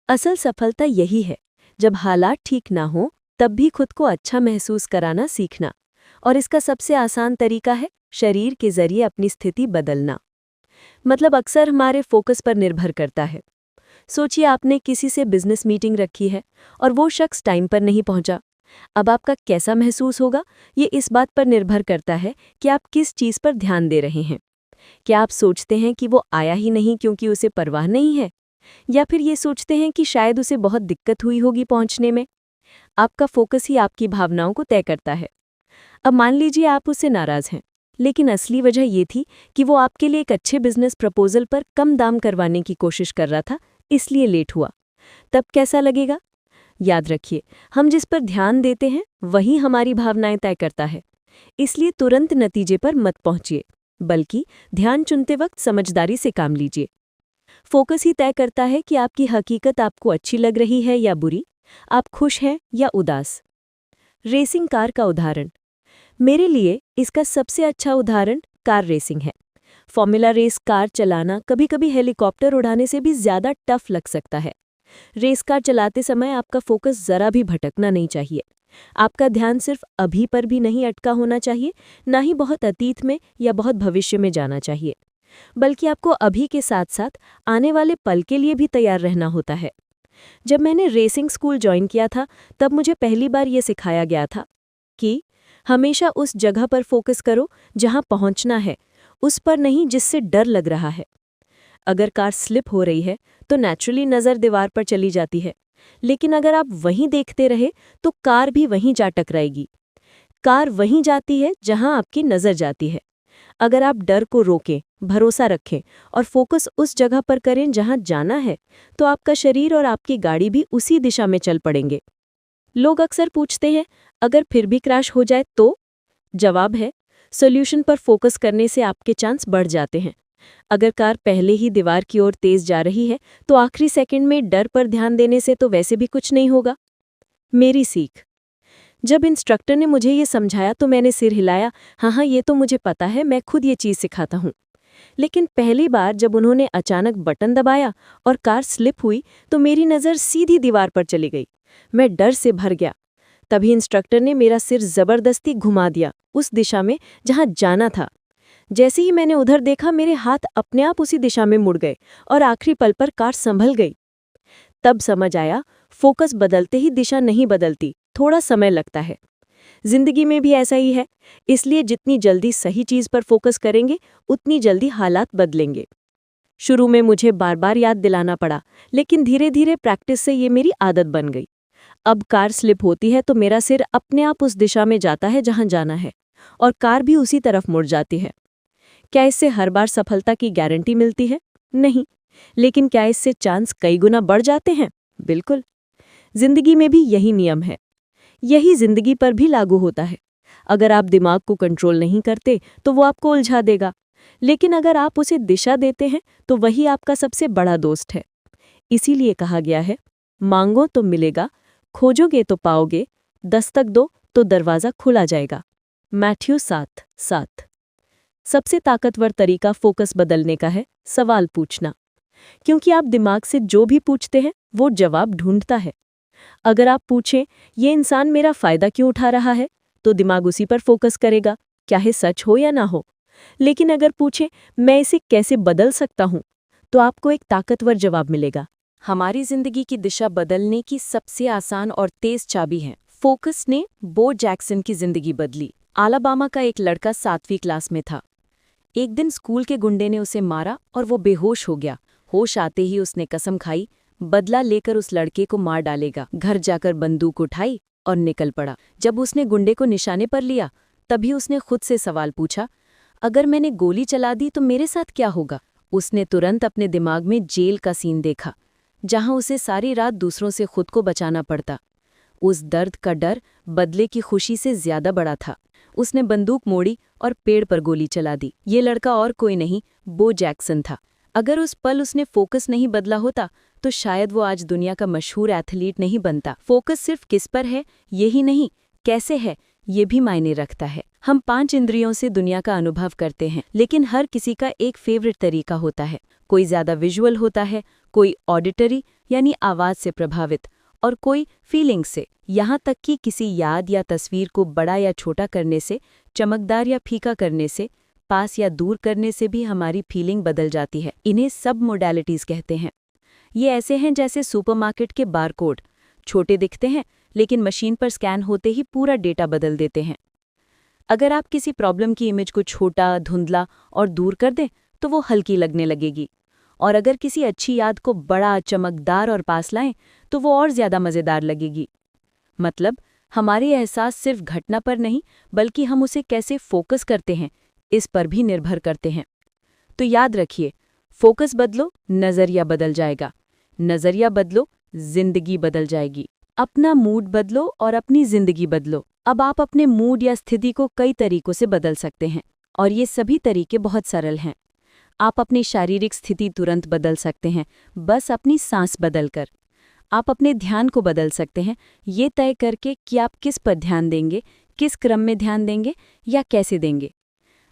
असल सफलता यही है, जब हालात ठीक ना हो तब भी खुद को अच्छा महसूस कराना सीखना। और इसका सबसे आसान तरीका है शरीर के जरिए अपनी स्थिति बदलना। मतलब अक्सर हमारे फोकस पर निर्भर करता है। सोचिए आपने किसी से बिजनेस मीटिंग रखी है और वो शख्स टाइम पर नहीं पहुंचा। अब आपका कैसा महसूस होगा, ये इस बात पर निर्भर करता है कि आप किस चीज़ पर ध्यान दे रहे हैं। क्या आप सोचते हैं कि वो आया ही नहीं क्योंकि उसे परवाह नहीं है, या फिर ये सोचते हैं कि शायद उसे बहुत दिक्कत हुई होगी पहुंचने में? आपका फोकस ही आपकी भावनाओं को तय करता है। अब मान लीजिए आप उससे नाराज हैं, लेकिन असली वजह ये थी कि वो आपके लिए एक अच्छे बिजनेस प्रपोजल पर कम दाम करवाने की कोशिश कर रहा था, इसलिए लेट हुआ। तब कैसा लगेगा? याद रखिए, हम जिस पर ध्यान देते हैं वही हमारी भावनाएं तय करता है। इसलिए तुरंत नतीजे पर मत पहुंचिए, बल्कि ध्यान चुनते वक्त समझदारी से काम लीजिए। फोकस ही तय करता है कि आपकी हकीकत आपको अच्छी लग रही है या बुरी, आप खुश हैं या उदास। रेसिंग कार का उदाहरण। मेरे लिए इसका सबसे अच्छा उदाहरण कार रेसिंग है। फॉर्मूला रेस कार चलाना कभी-कभी हेलीकॉप्टर उड़ाने से भी ज्यादा टफ लग सकता है। रेस कार चलाते समय आपका फोकस जरा भी भटकना नहीं चाहिए। आपका ध्यान सिर्फ अभी पर भी नहीं अटका होना चाहिए, ना ही बहुत अतीत में या बहुत भविष्य में जाना चाहिए। बल्कि आपको अभी के साथ साथ आने वाले पल के लिए भी तैयार रहना होता है। जब मैंने रेसिंग स्कूल ज्वाइन किया था, तब मुझे पहली बार ये सिखाया गया था कि हमेशा उस जगह पर फोकस करो जहां पहुंचना है, उस पर नहीं जिससे डर लग रहा है। अगर कार स्लिप हो रही है तो नेचुरली नज़र दीवार पर चली जाती है, लेकिन अगर आप वहीं देखते रहे तो कार भी वहीं जा टकराएगी। कार वहीं जाती है जहां आपकी नज़र जाती है। अगर आप डर को रोकें, भरोसा रखें और फोकस उस जगह पर करें जहां जाना है, तो आपका शरीर और आपकी गाड़ी भी उसी दिशा में चल पड़ेंगे। लोग अक्सर पूछते हैं, अगर फिर भी क्रैश हो जाए तो? जवाब है, सॉल्यूशन पर फोकस करने से आपके चांस बढ़ जाते हैं। अगर कार पहले ही दीवार की ओर तेज जा रही है, तो आखिरी सेकंड में डर पर ध्यान देने से तो वैसे भी कुछ नहीं होगा। मेरी सीख। जब इंस्ट्रक्टर ने मुझे ये समझाया तो मैंने सिर हिलाया, हाँ, ये तो मुझे पता है, मैं खुद ये चीज़ सिखाता हूँ। लेकिन पहली बार जब उन्होंने अचानक बटन दबाया और कार स्लिप हुई, तो मेरी नज़र सीधी दीवार पर चली गई। मैं डर से भर गया। तभी इंस्ट्रक्टर ने मेरा सिर ज़बरदस्ती घुमा दिया उस दिशा में जहाँ जाना था। जैसे ही मैंने उधर देखा, मेरे हाथ अपने आप उसी दिशा में मुड़ गए और आखिरी पल पर कार संभल गई। तब समझ आया, फोकस बदलते ही दिशा नहीं बदलती, थोड़ा समय लगता है। जिंदगी में भी ऐसा ही है, इसलिए जितनी जल्दी सही चीज पर फोकस करेंगे, उतनी जल्दी हालात बदलेंगे। शुरू में मुझे बार बार याद दिलाना पड़ा, लेकिन धीरे धीरे प्रैक्टिस से ये मेरी आदत बन गई। अब कार स्लिप होती है तो मेरा सिर अपने आप उस दिशा में जाता है जहां जाना है, और कार भी उसी तरफ मुड़ जाती है। क्या इससे हर बार सफलता की गारंटी मिलती है? नहीं। लेकिन क्या इससे चांस कई गुना बढ़ जाते हैं? बिल्कुल। जिंदगी में भी यही नियम है। यही जिंदगी पर भी लागू होता है। अगर आप दिमाग को कंट्रोल नहीं करते तो वो आपको उलझा देगा, लेकिन अगर आप उसे दिशा देते हैं तो वही आपका सबसे बड़ा दोस्त है। इसीलिए कहा गया है, मांगो तो मिलेगा, खोजोगे तो पाओगे, दस्तक दो तो दरवाजा खुला जाएगा। मैथ्यू 7:7। सबसे ताकतवर तरीका फोकस बदलने का है सवाल पूछना, क्योंकि आप दिमाग से जो भी पूछते हैं वो जवाब ढूंढता है। अगर आप पूछें, ये इंसान मेरा फायदा क्यों उठा रहा है, तो दिमाग उसी पर फोकस करेगा, चाहे सच हो या ना हो। लेकिन अगर पूछें, मैं इसे कैसे बदल सकता हूं, तो आपको एक ताकतवर जवाब मिलेगा। हमारी जिंदगी की दिशा बदलने की सबसे आसान और तेज चाबी है फोकस ने बो जैक्सन की जिंदगी बदली। अलाबामा का एक लड़का 7वीं क्लास में था। एक दिन स्कूल के गुंडे ने उसे मारा और वो बेहोश हो गया। होश आते ही उसने कसम खाई, बदला लेकर उस लड़के को मार डालेगा। घर जाकर बंदूक उठाई और निकल पड़ा। जब उसने गुंडे को निशाने पर लिया, तभी उसने खुद से सवाल पूछा, अगर मैंने गोली चला दी तो मेरे साथ क्या होगा? उसने तुरंत अपने दिमाग में जेल का सीन देखा, जहां उसे सारी रात दूसरों से खुद को बचाना पड़ता। उस दर्द का डर बदले की खुशी से ज्यादा बड़ा था। उसने बंदूक मोड़ी और पेड़ पर गोली चला दी। ये लड़का और कोई नहीं, बो जैक्सन था। अगर उस पल उसने फोकस नहीं बदला होता तो शायद वो आज दुनिया का मशहूर एथलीट नहीं बनता। फोकस सिर्फ किस पर है यही नहीं, कैसे है ये भी मायने रखता है। हम 5 इंद्रियों से दुनिया का अनुभव करते हैं, लेकिन हर किसी का एक फेवरेट तरीका होता है। कोई ज्यादा विजुअल होता है, कोई ऑडिटरी यानी आवाज से प्रभावित, और कोई फीलिंग से। यहाँ तक कि किसी याद या तस्वीर को बड़ा या छोटा करने से, चमकदार या फीका करने से, पास या दूर करने से भी हमारी फीलिंग बदल जाती है। इन्हें सब मोडालिटीज कहते हैं। ये ऐसे हैं जैसे सुपरमार्केट के बारकोड, छोटे दिखते हैं लेकिन मशीन पर स्कैन होते ही पूरा डेटा बदल देते हैं। अगर आप किसी प्रॉब्लम की इमेज को छोटा, धुंधला और दूर कर दें तो वो हल्की लगने लगेगी, और अगर किसी अच्छी याद को बड़ा, चमकदार और पास लाएं तो वो और ज्यादा मजेदार लगेगी। मतलब हमारे एहसास सिर्फ घटना पर नहीं, बल्कि हम उसे कैसे फोकस करते हैं इस पर भी निर्भर करते हैं। तो याद रखिए, फोकस बदलो, नजरिया बदल जाएगा। नजरिया बदलो, जिंदगी बदल जाएगी। अपना मूड बदलो और अपनी जिंदगी बदलो। अब आप अपने मूड या स्थिति को कई तरीकों से बदल सकते हैं, और ये सभी तरीके बहुत सरल हैं। आप अपनी शारीरिक स्थिति तुरंत बदल सकते हैं, बस अपनी सांस बदलकर। आप अपने ध्यान को बदल सकते हैं, ये तय करके कि आप किस पर ध्यान देंगे, किस क्रम में ध्यान देंगे या कैसे देंगे।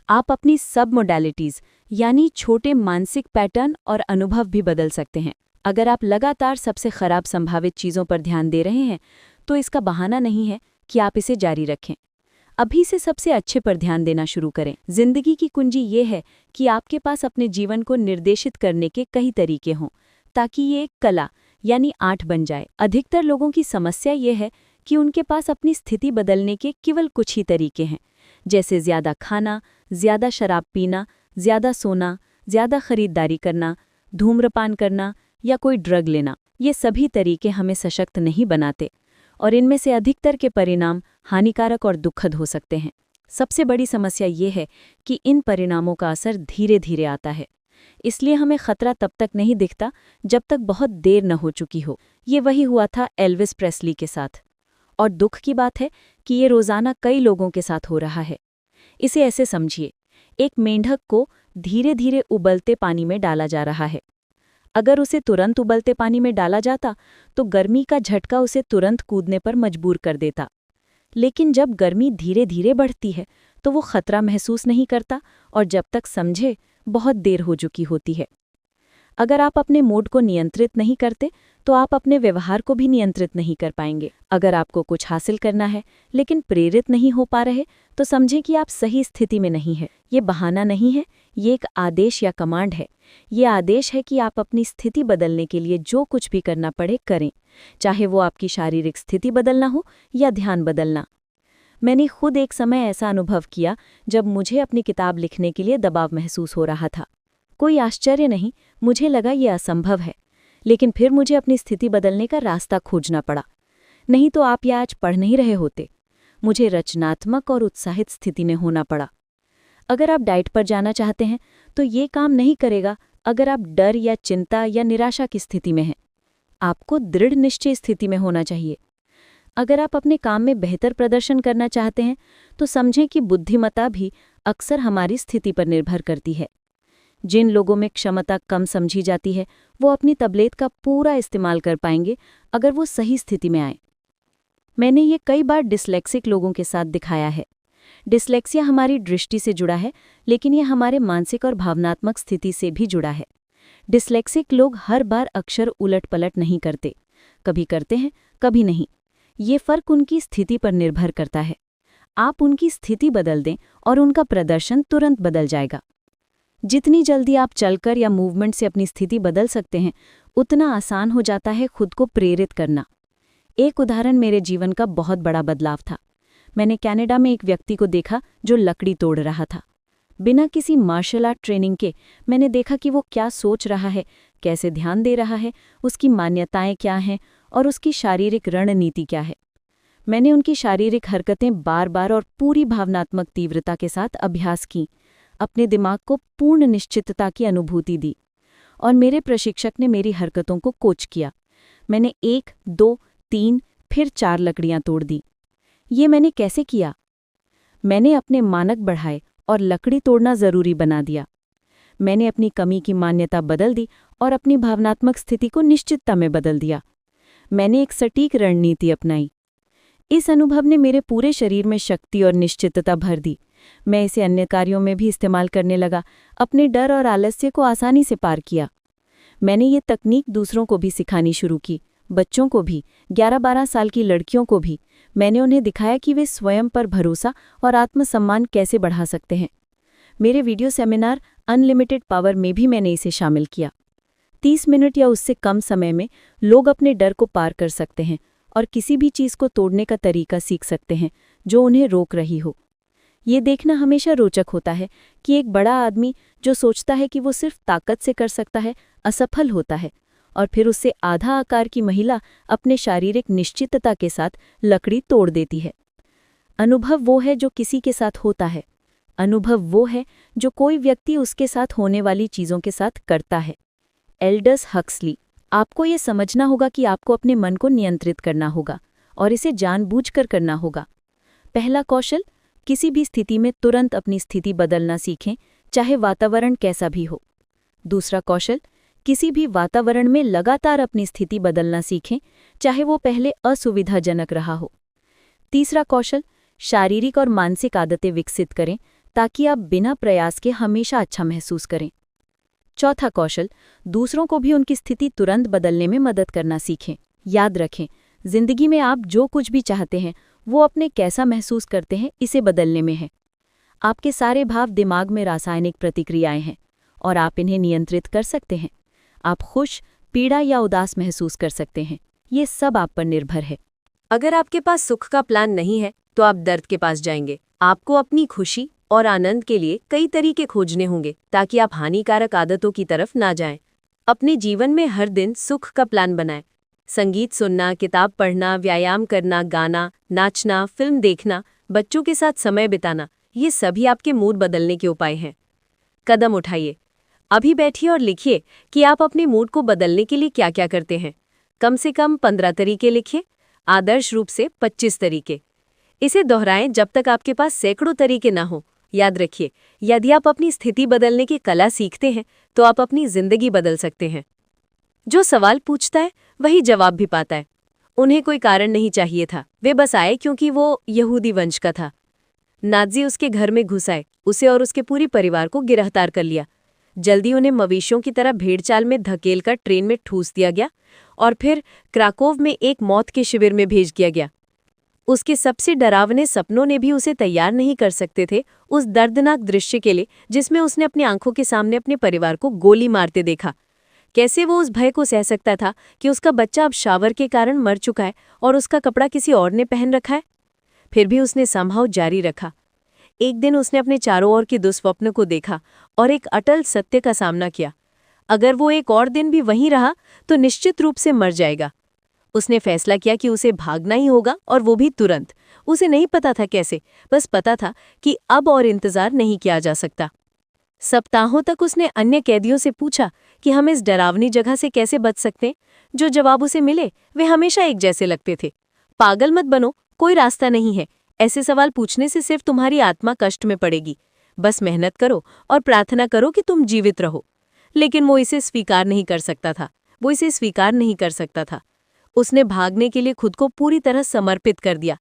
आप अपनी सब मोडालिटीज़ यानी छोटे मानसिक पैटर्न और अनुभव भी बदल सकते हैं। अगर आप लगातार सबसे खराब संभावित चीज़ों पर ध्यान दे रहे हैं, तो इसका बहाना नहीं है कि आप इसे जारी रखें। अभी से सबसे अच्छे पर ध्यान देना शुरू करें। जिंदगी की कुंजी ये है कि आपके पास अपने जीवन को निर्देशित करने के कई तरीके हों, ताकि ये एक कला यानी आर्ट बन जाए। अधिकतर लोगों की समस्या ये है कि उनके पास अपनी स्थिति बदलने के केवल कुछ ही तरीके हैं, जैसे ज़्यादा खाना, ज़्यादा शराब पीना, ज़्यादा सोना, ज़्यादा खरीदारी करना, धूम्रपान करना या कोई ड्रग लेना। ये सभी तरीके हमें सशक्त नहीं बनाते और इनमें से अधिकतर के परिणाम हानिकारक और दुखद हो सकते हैं। सबसे बड़ी समस्या ये है कि इन परिणामों का असर धीरे धीरे आता है, इसलिए हमें खतरा तब तक नहीं दिखता जब तक बहुत देर न हो चुकी हो। ये वही हुआ था एल्विस प्रेस्ली के साथ, और दुख की बात है कि ये रोज़ाना कई लोगों के साथ हो रहा है। इसे ऐसे समझिए, एक मेंढक को धीरे धीरे उबलते पानी में डाला जा रहा है। अगर उसे तुरंत उबलते पानी में डाला जाता तो गर्मी का झटका उसे तुरंत कूदने पर मजबूर कर देता, लेकिन जब गर्मी धीरे धीरे बढ़ती है तो वो खतरा महसूस नहीं करता और जब तक समझे बहुत देर हो चुकी होती है। अगर आप अपने मूड को नियंत्रित नहीं करते तो आप अपने व्यवहार को भी नियंत्रित नहीं कर पाएंगे। अगर आपको कुछ हासिल करना है लेकिन प्रेरित नहीं हो पा रहे तो समझें कि आप सही स्थिति में नहीं है। ये बहाना नहीं है, ये एक आदेश या कमांड है। ये आदेश है कि आप अपनी स्थिति बदलने के लिए जो कुछ भी करना पड़े करें, चाहे वो आपकी शारीरिक स्थिति बदलना हो या ध्यान बदलना। मैंने खुद एक समय ऐसा अनुभव किया जब मुझे अपनी किताब लिखने के लिए दबाव महसूस हो रहा था। कोई आश्चर्य नहीं, मुझे लगा ये असंभव है, लेकिन फिर मुझे अपनी स्थिति बदलने का रास्ता खोजना पड़ा। नहीं तो आप ये आज पढ़ नहीं रहे होते। मुझे रचनात्मक और उत्साहित स्थिति में होना पड़ा। अगर आप डाइट पर जाना चाहते हैं तो ये काम नहीं करेगा अगर आप डर या चिंता या निराशा की स्थिति में हैं। आपको दृढ़ निश्चय स्थिति में होना चाहिए। अगर आप अपने काम में बेहतर प्रदर्शन करना चाहते हैं तो समझें कि बुद्धिमत्ता भी अक्सर हमारी स्थिति पर निर्भर करती है। जिन लोगों में क्षमता कम समझी जाती है वो अपनी तबलेत का पूरा इस्तेमाल कर पाएंगे अगर वो सही स्थिति में आए। मैंने ये कई बार डिस्लेक्सिक लोगों के साथ दिखाया है। डिस्लेक्सिया हमारी दृष्टि से जुड़ा है, लेकिन ये हमारे मानसिक और भावनात्मक स्थिति से भी जुड़ा है। डिस्लेक्सिक लोग हर बार अक्षर उलट पलट नहीं करते, कभी करते हैं कभी नहीं। ये फर्क उनकी स्थिति पर निर्भर करता है। आप उनकी स्थिति बदल दें और उनका प्रदर्शन तुरंत बदल जाएगा। जितनी जल्दी आप चलकर या मूवमेंट से अपनी स्थिति बदल सकते हैं, उतना आसान हो जाता है खुद को प्रेरित करना। एक उदाहरण मेरे जीवन का बहुत बड़ा बदलाव था। मैंने कनाडा में एक व्यक्ति को देखा जो लकड़ी तोड़ रहा था। बिना किसी मार्शल आर्ट ट्रेनिंग के मैंने देखा कि वो क्या सोच रहा है, कैसे ध्यान दे रहा है, उसकी मान्यताएं क्या हैं और उसकी शारीरिक रणनीति क्या है। मैंने उनकी शारीरिक हरकतें बार बार और पूरी भावनात्मक तीव्रता के साथ अभ्यास की, अपने दिमाग को पूर्ण निश्चितता की अनुभूति दी, और मेरे प्रशिक्षक ने मेरी हरकतों को कोच किया। मैंने 1, 2, 3 फिर 4 लकड़ियां तोड़ दी। ये मैंने कैसे किया? मैंने अपने मानक बढ़ाए और लकड़ी तोड़ना ज़रूरी बना दिया। मैंने अपनी कमी की मान्यता बदल दी और अपनी भावनात्मक स्थिति को निश्चितता में बदल दिया। मैंने एक सटीक रणनीति अपनाई। इस अनुभव ने मेरे पूरे शरीर में शक्ति और निश्चितता भर दी। मैं इसे अन्य कार्यों में भी इस्तेमाल करने लगा, अपने डर और आलस्य को आसानी से पार किया। मैंने ये तकनीक दूसरों को भी सिखानी शुरू की, बच्चों को भी, 11-12 साल की लड़कियों को भी। मैंने उन्हें दिखाया कि वे स्वयं पर भरोसा और आत्मसम्मान कैसे बढ़ा सकते हैं। मेरे वीडियो सेमिनार अनलिमिटेड पावर में भी मैंने इसे शामिल किया। 30 मिनट या उससे कम समय में लोग अपने डर को पार कर सकते हैं और किसी भी चीज़ को तोड़ने का तरीका सीख सकते हैं जो उन्हें रोक रही हो। ये देखना हमेशा रोचक होता है कि एक बड़ा आदमी जो सोचता है कि वो सिर्फ ताकत से कर सकता है, असफल होता है, और फिर उससे आधा आकार की महिला अपने शारीरिक निश्चितता के साथ लकड़ी तोड़ देती है। अनुभव वो है जो किसी के साथ होता है। अनुभव वो है जो कोई व्यक्ति उसके साथ होने वाली चीज़ों के साथ करता है। Aldous Huxley. आपको ये समझना होगा कि आपको अपने मन को नियंत्रित करना होगा और इसे जानबूझकर करना होगा। पहला कौशल, किसी भी स्थिति में तुरंत अपनी स्थिति बदलना सीखें, चाहे वातावरण कैसा भी हो। दूसरा कौशल, किसी भी वातावरण में लगातार अपनी स्थिति बदलना सीखें, चाहे वो पहले असुविधाजनक रहा हो। तीसरा कौशल, शारीरिक और मानसिक आदतें विकसित करें ताकि आप बिना प्रयास के हमेशा अच्छा महसूस करें। चौथा कौशल, दूसरों को भी उनकी स्थिति तुरंत बदलने में मदद करना सीखें। याद रखें, जिंदगी में आप जो कुछ भी चाहते हैं वो अपने कैसा महसूस करते हैं इसे बदलने में है। आपके सारे भाव दिमाग में रासायनिक प्रतिक्रियाएं हैं और आप इन्हें नियंत्रित कर सकते हैं। आप खुश, पीड़ा या उदास महसूस कर सकते हैं। ये सब आप पर निर्भर है। अगर आपके पास सुख का प्लान नहीं है तो आप दर्द के पास जाएंगे। आपको अपनी खुशी और आनंद के लिए कई तरीके खोजने होंगे ताकि आप हानिकारक आदतों की तरफ ना जाएं। अपने जीवन में हर दिन सुख का प्लान बनाएं। संगीत सुनना, किताब पढ़ना, व्यायाम करना, गाना, नाचना, फिल्म देखना, बच्चों के साथ समय बिताना, ये सभी आपके मूड बदलने के उपाय हैं। कदम उठाइए। अभी बैठिए और लिखिए कि आप अपने मूड को बदलने के लिए क्या क्या करते हैं। कम से कम 15 तरीके लिखिए, आदर्श रूप से 25 तरीके। इसे दोहराएं जब तक आपके पास सैकड़ों तरीके ना हो। याद रखिए, यदि आप अपनी स्थिति बदलने की कला सीखते हैं तो आप अपनी जिंदगी बदल सकते हैं। जो सवाल पूछता है वही जवाब भी पाता है। उन्हें कोई कारण नहीं चाहिए था, वे बस आए क्योंकि वो यहूदी वंश का था। नाज़ी उसके घर में घुस आए, उसे और उसके पूरे परिवार को गिरफ्तार कर लिया। जल्दी उन्हें मवेशियों की तरह भेड़चाल में धकेलकर ट्रेन में ठूस दिया गया और फिर क्राकोव में एक मौत के शिविर में भेज दिया गया। उसके सबसे डरावने सपनों ने भी उसे तैयार नहीं कर सकते थे उस दर्दनाक दृश्य के लिए जिसमें उसने अपनी आंखों के सामने अपने परिवार को गोली मारते देखा। कैसे वो उस भय को सह सकता था कि उसका बच्चा अब शावर के कारण मर चुका है और उसका कपड़ा किसी और ने पहन रखा है। फिर भी उसने संभव जारी रखा। एक दिन उसने अपने चारों ओर के दुस्वप्न को देखा और एक अटल सत्य का सामना किया। अगर वो एक और दिन भी वहीं रहा तो निश्चित रूप से मर जाएगा। उसने फैसला किया कि उसे भागना ही होगा और वो भी तुरंत। उसे नहीं पता था कैसे, बस पता था कि अब और इंतजार नहीं किया जा सकता। सप्ताहों तक उसने अन्य कैदियों से पूछा कि हम इस डरावनी जगह से कैसे बच सकते हैं। जो जवाब उसे मिले वे हमेशा एक जैसे लगते थे। पागल मत बनो, कोई रास्ता नहीं है। ऐसे सवाल पूछने से सिर्फ तुम्हारी आत्मा कष्ट में पड़ेगी। बस मेहनत करो और प्रार्थना करो कि तुम जीवित रहो। लेकिन वो इसे स्वीकार नहीं कर सकता था। वो इसे स्वीकार नहीं कर सकता था। उसने भागने के लिए खुद को पूरी तरह समर्पित कर दिया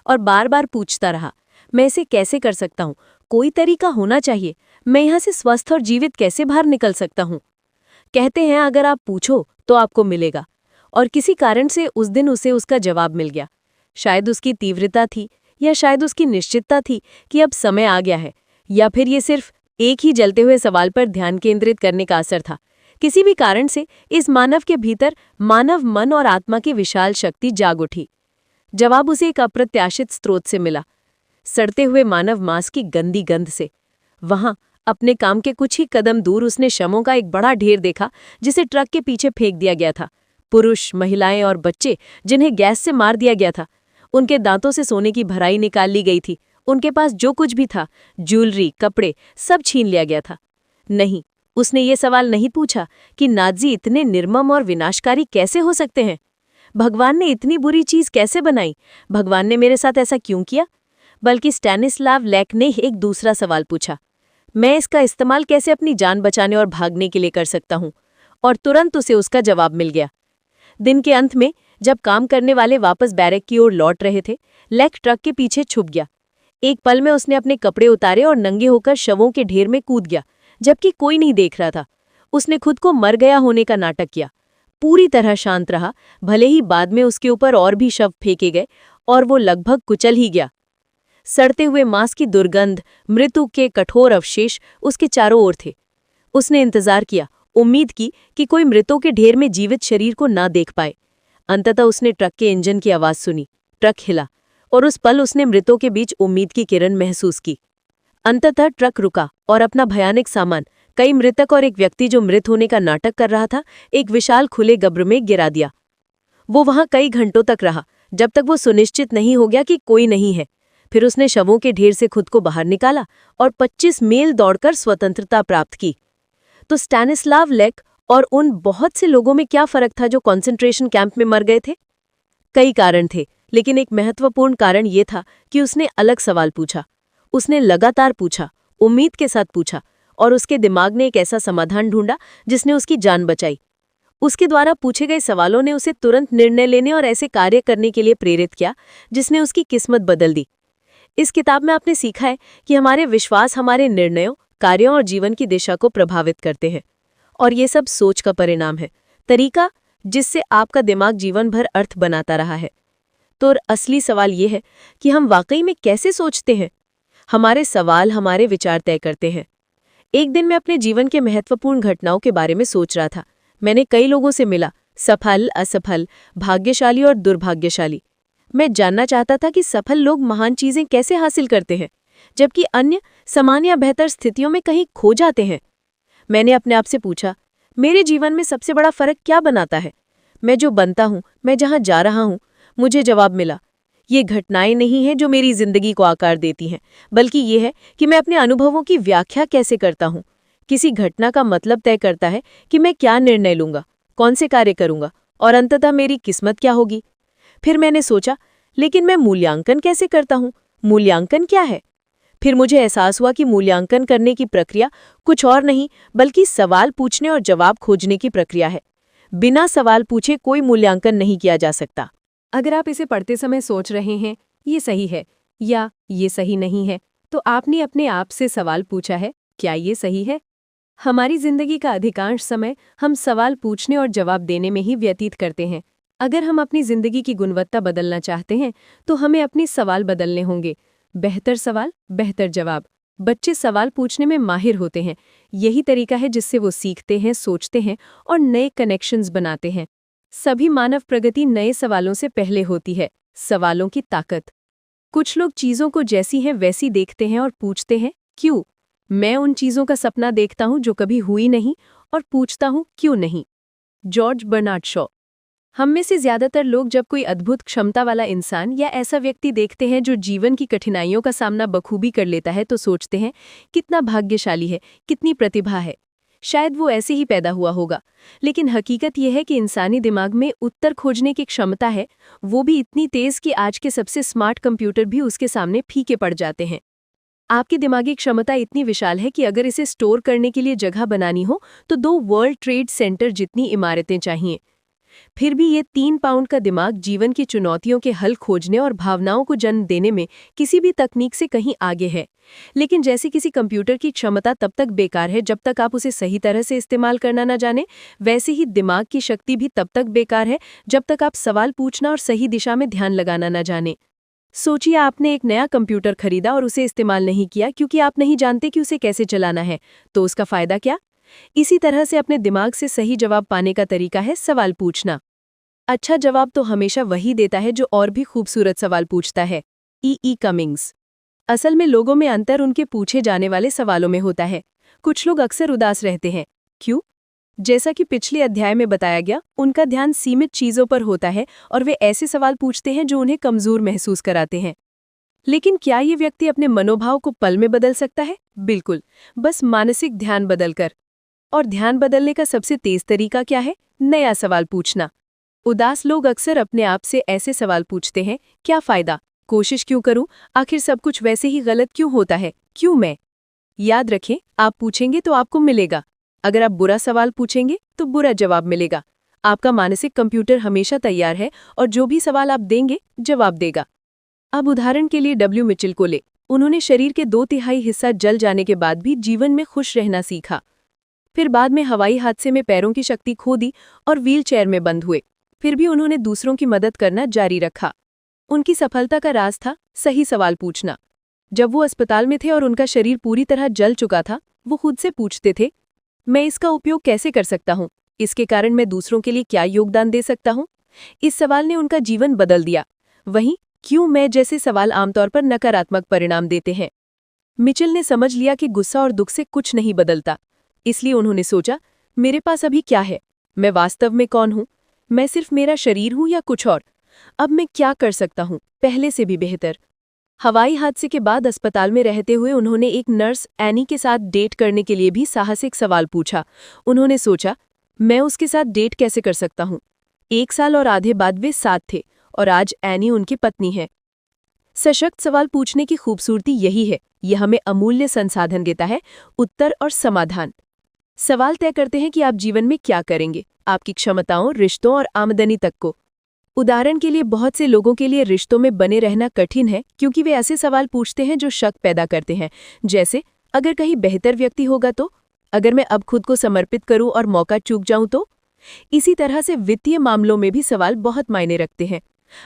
और बार बार पूछता रहा, मैं इसे कैसे कर सकता हूँ? कोई तरीका होना चाहिए। मैं यहाँ से स्वस्थ और जीवित कैसे बाहर निकल सकता हूँ? कहते हैं अगर आप पूछो तो आपको मिलेगा। और किसी कारण से उस दिन उसे उसका जवाब मिल गया। शायद उसकी तीव्रता थी या शायद उसकी निश्चितता थी कि अब समय आ गया है, या फिर ये सिर्फ एक ही जलते हुए सवाल पर ध्यान केंद्रित करने का असर था। किसी भी कारण से इस मानव के भीतर मानव मन और आत्मा की विशाल शक्ति जाग उठी। जवाब उसे एक अप्रत्याशित स्रोत से मिला, सड़ते हुए मानव मांस की गंदी गंध से। वहां अपने काम के कुछ ही कदम दूर उसने शवों का एक बड़ा ढेर देखा जिसे ट्रक के पीछे फेंक दिया गया था। पुरुष, महिलाएं और बच्चे जिन्हें गैस से मार दिया गया था। उनके दांतों से सोने की भराई निकाल ली गई थी। उनके पास जो कुछ भी था, ज्वेलरी, कपड़े, सब छीन लिया गया था। नहीं, उसने ये सवाल नहीं पूछा कि नाज़ी इतने निर्मम और विनाशकारी कैसे हो सकते हैं। भगवान ने इतनी बुरी चीज कैसे बनाई? भगवान ने मेरे साथ ऐसा क्यों किया? बल्कि स्टैनिस्लाव लेक ने एक दूसरा सवाल पूछा, मैं इसका इस्तेमाल कैसे अपनी जान बचाने और भागने के लिए कर सकता हूँ? और तुरंत उसे उसका जवाब मिल गया। दिन के अंत में जब काम करने वाले वापस बैरक की ओर लौट रहे थे, लेक ट्रक के पीछे छुप गया। एक पल में उसने अपने कपड़े उतारे और नंगे होकर शवों के ढेर में कूद गया, जबकि कोई नहीं देख रहा था। उसने खुद को मर गया होने का नाटक किया, पूरी तरह शांत रहा, भले ही बाद में उसके ऊपर और भी शव फेंके गए और वो लगभग कुचल ही गया। सड़ते हुए मांस की दुर्गंध, मृत्यु के कठोर अवशेष उसके चारों ओर थे। उसने इंतजार किया, उम्मीद की कि कोई मृतों के ढेर में जीवित शरीर को ना देख पाए। अंततः उसने ट्रक के इंजन की आवाज सुनी, ट्रक हिला और उस पल उसने मृतों के बीच उम्मीद की किरण महसूस की। अंततः ट्रक रुका और अपना भयानक सामान, कई मृतक और एक व्यक्ति जो मृत होने का नाटक कर रहा था, एक विशाल खुले गब्र में गिरा दिया। वो वहां कई घंटों तक रहा, जब तक वो सुनिश्चित नहीं हो गया कि कोई नहीं है। फिर उसने शवों के ढेर से खुद को बाहर निकाला और 25 मील दौड़कर स्वतंत्रता प्राप्त की। तो स्टैनिस्लाव लेक और उन बहुत से लोगों में क्या फर्क था जो कॉन्सेंट्रेशन कैंप में मर गए थे? कई कारण थे, लेकिन एक महत्वपूर्ण कारण ये था कि उसने अलग सवाल पूछा। उसने लगातार पूछा, उम्मीद के साथ पूछा, और उसके दिमाग ने एक ऐसा समाधान ढूंढा जिसने उसकी जान बचाई। उसके द्वारा पूछे गए सवालों ने उसे तुरंत निर्णय लेने और ऐसे कार्य करने के लिए प्रेरित किया जिसने उसकी किस्मत बदल दी। इस किताब में आपने सीखा है कि हमारे विश्वास हमारे निर्णयों, कार्यों और जीवन की दिशा को प्रभावित करते हैं, और ये सब सोच का परिणाम है, तरीका जिससे आपका दिमाग जीवन भर अर्थ बनाता रहा है। तो असली सवाल ये है कि हम वाकई में कैसे सोचते हैं। हमारे सवाल हमारे विचार तय करते हैं। एक दिन मैं अपने जीवन के महत्वपूर्ण घटनाओं के बारे में सोच रहा था। मैंने कई लोगों से मिला, सफल, असफल, भाग्यशाली और दुर्भाग्यशाली। मैं जानना चाहता था कि सफल लोग महान चीजें कैसे हासिल करते हैं, जबकि अन्य समान या बेहतर स्थितियों में कहीं खो जाते हैं। मैंने अपने आप से पूछा, मेरे जीवन में सबसे बड़ा फर्क क्या बनाता है? मैं जो बनता हूँ, मैं जहाँ जा रहा हूँ। मुझे जवाब मिला, ये घटनाएं नहीं हैं जो मेरी जिंदगी को आकार देती हैं, बल्कि ये है कि मैं अपने अनुभवों की व्याख्या कैसे करता हूँ। किसी घटना का मतलब तय करता है कि मैं क्या निर्णय लूंगा, कौन से कार्य करूंगा और अंततः मेरी किस्मत क्या होगी। फिर मैंने सोचा, लेकिन मैं मूल्यांकन कैसे करता हूँ? मूल्यांकन क्या है? फिर मुझे एहसास हुआ कि मूल्यांकन करने की प्रक्रिया कुछ और नहीं बल्कि सवाल पूछने और जवाब खोजने की प्रक्रिया है। बिना सवाल पूछे कोई मूल्यांकन नहीं किया जा सकता। अगर आप इसे पढ़ते समय सोच रहे हैं, ये सही है या ये सही नहीं है, तो आपने अपने आप से सवाल पूछा है, क्या ये सही है? हमारी जिंदगी का अधिकांश समय हम सवाल पूछने और जवाब देने में ही व्यतीत करते हैं। अगर हम अपनी जिंदगी की गुणवत्ता बदलना चाहते हैं, तो हमें अपने सवाल बदलने होंगे। बेहतर सवाल, बेहतर जवाब। बच्चे सवाल पूछने में माहिर होते हैं। यही तरीका है जिससे वो सीखते हैं, सोचते हैं और नए कनेक्शंस बनाते हैं। सभी मानव प्रगति नए सवालों से पहले होती है। सवालों की ताकत। कुछ लोग चीजों को जैसी हैं वैसी देखते हैं और पूछते हैं, क्यों? मैं उन चीजों का सपना देखता हूं जो कभी हुई नहीं और पूछता हूं, क्यों नहीं? George Bernard Shaw. हम में से ज्यादातर लोग जब कोई अद्भुत क्षमता वाला इंसान या ऐसा व्यक्ति देखते हैं जो जीवन की कठिनाइयों का सामना बखूबी कर लेता है, तो सोचते हैं, कितना भाग्यशाली है, कितनी प्रतिभा है। शायद वो ऐसे ही पैदा हुआ होगा। लेकिन हकीकत यह है कि इंसानी दिमाग में उत्तर खोजने की क्षमता है, वो भी इतनी तेज कि आज के सबसे स्मार्ट कंप्यूटर भी उसके सामने फीके पड़ जाते हैं। आपकी दिमागी क्षमता इतनी विशाल है कि अगर इसे स्टोर करने के लिए जगह बनानी हो तो 2 वर्ल्ड ट्रेड सेंटर जितनी इमारतें चाहिए। फिर भी ये 3 पाउंड का दिमाग जीवन की चुनौतियों के हल खोजने और भावनाओं को जन्म देने में किसी भी तकनीक से कहीं आगे है। लेकिन जैसे किसी कंप्यूटर की क्षमता तब तक बेकार है जब तक आप उसे सही तरह से इस्तेमाल करना न जाने, वैसे ही दिमाग की शक्ति भी तब तक बेकार है जब तक आप सवाल पूछना और सही दिशा में ध्यान लगाना न जाने। सोचिए, आपने एक नया कंप्यूटर खरीदा और उसे इस्तेमाल नहीं किया क्योंकि आप नहीं जानते कि उसे कैसे चलाना है, तो उसका फायदा क्या? इसी तरह से अपने दिमाग से सही जवाब पाने का तरीका है सवाल पूछना। अच्छा जवाब तो हमेशा वही देता है जो और भी खूबसूरत सवाल पूछता है। ई कमिंग्स। असल में लोगों में अंतर उनके पूछे जाने वाले सवालों में होता है। कुछ लोग अक्सर उदास रहते हैं। क्यों? जैसा कि पिछले अध्याय में बताया गया, उनका ध्यान सीमित चीजों पर होता है और वे ऐसे सवाल पूछते हैं जो उन्हें कमजोर महसूस कराते हैं। लेकिन क्या ये व्यक्ति अपने मनोभाव को पल में बदल सकता है? बिल्कुल, बस मानसिक ध्यान बदलकर। और ध्यान बदलने का सबसे तेज तरीका क्या है? नया सवाल पूछना। उदास लोग अक्सर अपने आप से ऐसे सवाल पूछते हैं, क्या फायदा? कोशिश क्यों करूं? आखिर सब कुछ वैसे ही गलत क्यों होता है? क्यों मैं? याद रखें, आप पूछेंगे तो आपको मिलेगा। अगर आप बुरा सवाल पूछेंगे तो बुरा जवाब मिलेगा। आपका मानसिक कंप्यूटर हमेशा तैयार है और जो भी सवाल आप देंगे, जवाब देगा। अब उदाहरण के लिए डब्ल्यू मिचेल को ले। उन्होंने शरीर के 2/3 हिस्सा जल जाने के बाद भी जीवन में खुश रहना सीखा। फिर बाद में हवाई हादसे में पैरों की शक्ति खो दी और व्हीलचेयर में बंद हुए। फिर भी उन्होंने दूसरों की मदद करना जारी रखा। उनकी सफलता का राज था सही सवाल पूछना। जब वो अस्पताल में थे और उनका शरीर पूरी तरह जल चुका था, वो खुद से पूछते थे, मैं इसका उपयोग कैसे कर सकता हूँ? इसके कारण मैं दूसरों के लिए क्या योगदान दे सकता हूँ? इस सवाल ने उनका जीवन बदल दिया। वहीं क्यों मैं जैसे सवाल आमतौर पर नकारात्मक परिणाम देते हैं। मिचेल ने समझ लिया कि गुस्सा और दुख से कुछ नहीं बदलता। इसलिए उन्होंने सोचा, मेरे पास अभी क्या है? मैं वास्तव में कौन हूँ? मैं सिर्फ मेरा शरीर हूँ या कुछ और? अब मैं क्या कर सकता हूँ पहले से भी बेहतर? हवाई हादसे के बाद अस्पताल में रहते हुए उन्होंने एक नर्स एनी के साथ डेट करने के लिए भी साहसिक सवाल पूछा। उन्होंने सोचा, मैं उसके साथ डेट कैसे कर सकता हूँ? 1 साल और आधे बाद वे साथ थे और आज एनी उनकी पत्नी है। सशक्त सवाल पूछने की खूबसूरती यही है, यह हमें अमूल्य संसाधन देता है, उत्तर और समाधान। सवाल तय करते हैं कि आप जीवन में क्या करेंगे, आपकी क्षमताओं, रिश्तों और आमदनी तक को। उदाहरण के लिए बहुत से लोगों के लिए रिश्तों में बने रहना कठिन है क्योंकि वे ऐसे सवाल पूछते हैं जो शक पैदा करते हैं, जैसे अगर कहीं बेहतर व्यक्ति होगा तो? अगर मैं अब खुद को समर्पित करूं और मौका चूक जाऊं तो? इसी तरह से वित्तीय मामलों में भी सवाल बहुत मायने रखते हैं।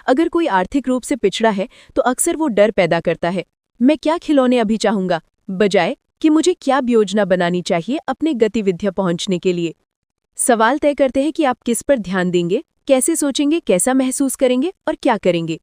अगर कोई आर्थिक रूप से पिछड़ा है तो अक्सर वो डर पैदा करता है, मैं क्या खिलौने अभी चाहूंगा, बजाय कि मुझे क्या योजना बनानी चाहिए अपने गतिविधियां पहुंचने के लिए। सवाल तय करते हैं कि आप किस पर ध्यान देंगे, कैसे सोचेंगे, कैसा महसूस करेंगे और क्या करेंगे।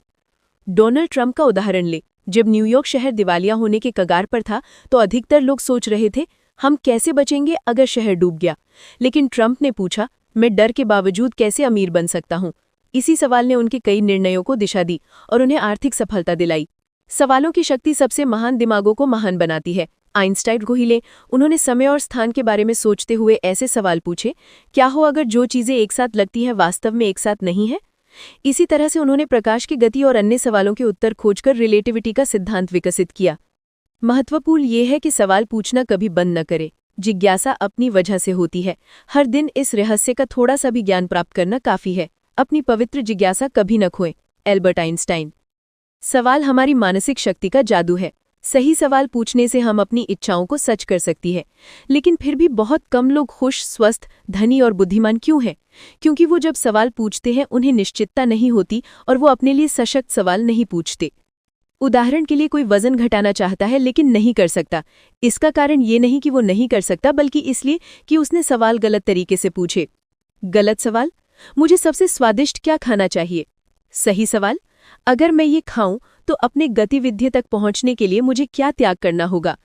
डोनाल्ड ट्रंप का उदाहरण ले। जब न्यूयॉर्क शहर दिवालिया होने के कगार पर था तो अधिकतर लोग सोच रहे थे, हम कैसे बचेंगे अगर शहर डूब गया। लेकिन ट्रंप ने पूछा, मैं डर के बावजूद कैसे अमीर बन सकता हूं। इसी सवाल ने उनके कई निर्णयों को दिशा दी और उन्हें आर्थिक सफलता दिलाई। सवालों की शक्ति सबसे महान दिमागों को महान बनाती है। आइंस्टाइन को ही लें, उन्होंने समय और स्थान के बारे में सोचते हुए ऐसे सवाल पूछे, क्या हो अगर जो चीजें एक साथ लगती हैं वास्तव में एक साथ नहीं है। इसी तरह से उन्होंने प्रकाश की गति और अन्य सवालों के उत्तर खोजकर रिलेटिविटी का सिद्धांत विकसित किया। महत्वपूर्ण ये है कि सवाल पूछना कभी बंद न करे। जिज्ञासा अपनी वजह से होती है। हर दिन इस रहस्य का थोड़ा सा भी ज्ञान प्राप्त करना काफी है। अपनी पवित्र जिज्ञासा कभी न खोएं। Albert Einstein. सवाल हमारी मानसिक शक्ति का जादू है। सही सवाल पूछने से हम अपनी इच्छाओं को सच कर सकती है। लेकिन फिर भी बहुत कम लोग खुश, स्वस्थ, धनी और बुद्धिमान क्यों हैं? क्योंकि वो जब सवाल पूछते हैं उन्हें निश्चितता नहीं होती और वो अपने लिए सशक्त सवाल नहीं पूछते। उदाहरण के लिए कोई वजन घटाना चाहता है लेकिन नहीं कर सकता। इसका कारण ये नहीं कि वो नहीं कर सकता, बल्कि इसलिए कि उसने सवाल गलत तरीके से पूछे। गलत सवाल, मुझे सबसे स्वादिष्ट क्या खाना चाहिए? सही सवाल, अगर मैं ये खाऊं तो अपने गतिविधि तक पहुंचने के लिए मुझे क्या त्याग करना होगा?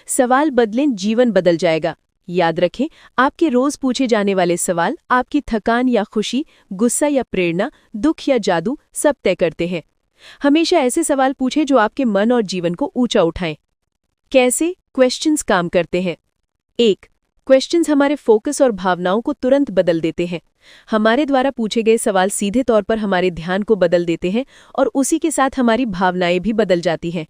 सवाल बदलें, जीवन बदल जाएगा। याद रखें, आपके रोज पूछे जाने वाले सवाल आपकी थकान या खुशी, गुस्सा या प्रेरणा, दुख या जादू सब तय करते हैं। हमेशा ऐसे सवाल पूछें जो आपके मन और जीवन को ऊंचा उठाएं। कैसे क्वेश्चंस काम करते हैं? 1. क्वेश्चंस हमारे फोकस और भावनाओं को तुरंत बदल देते हैं। हमारे द्वारा पूछे गए सवाल सीधे तौर पर हमारे ध्यान को बदल देते हैं और उसी के साथ हमारी भावनाएं भी बदल जाती हैं।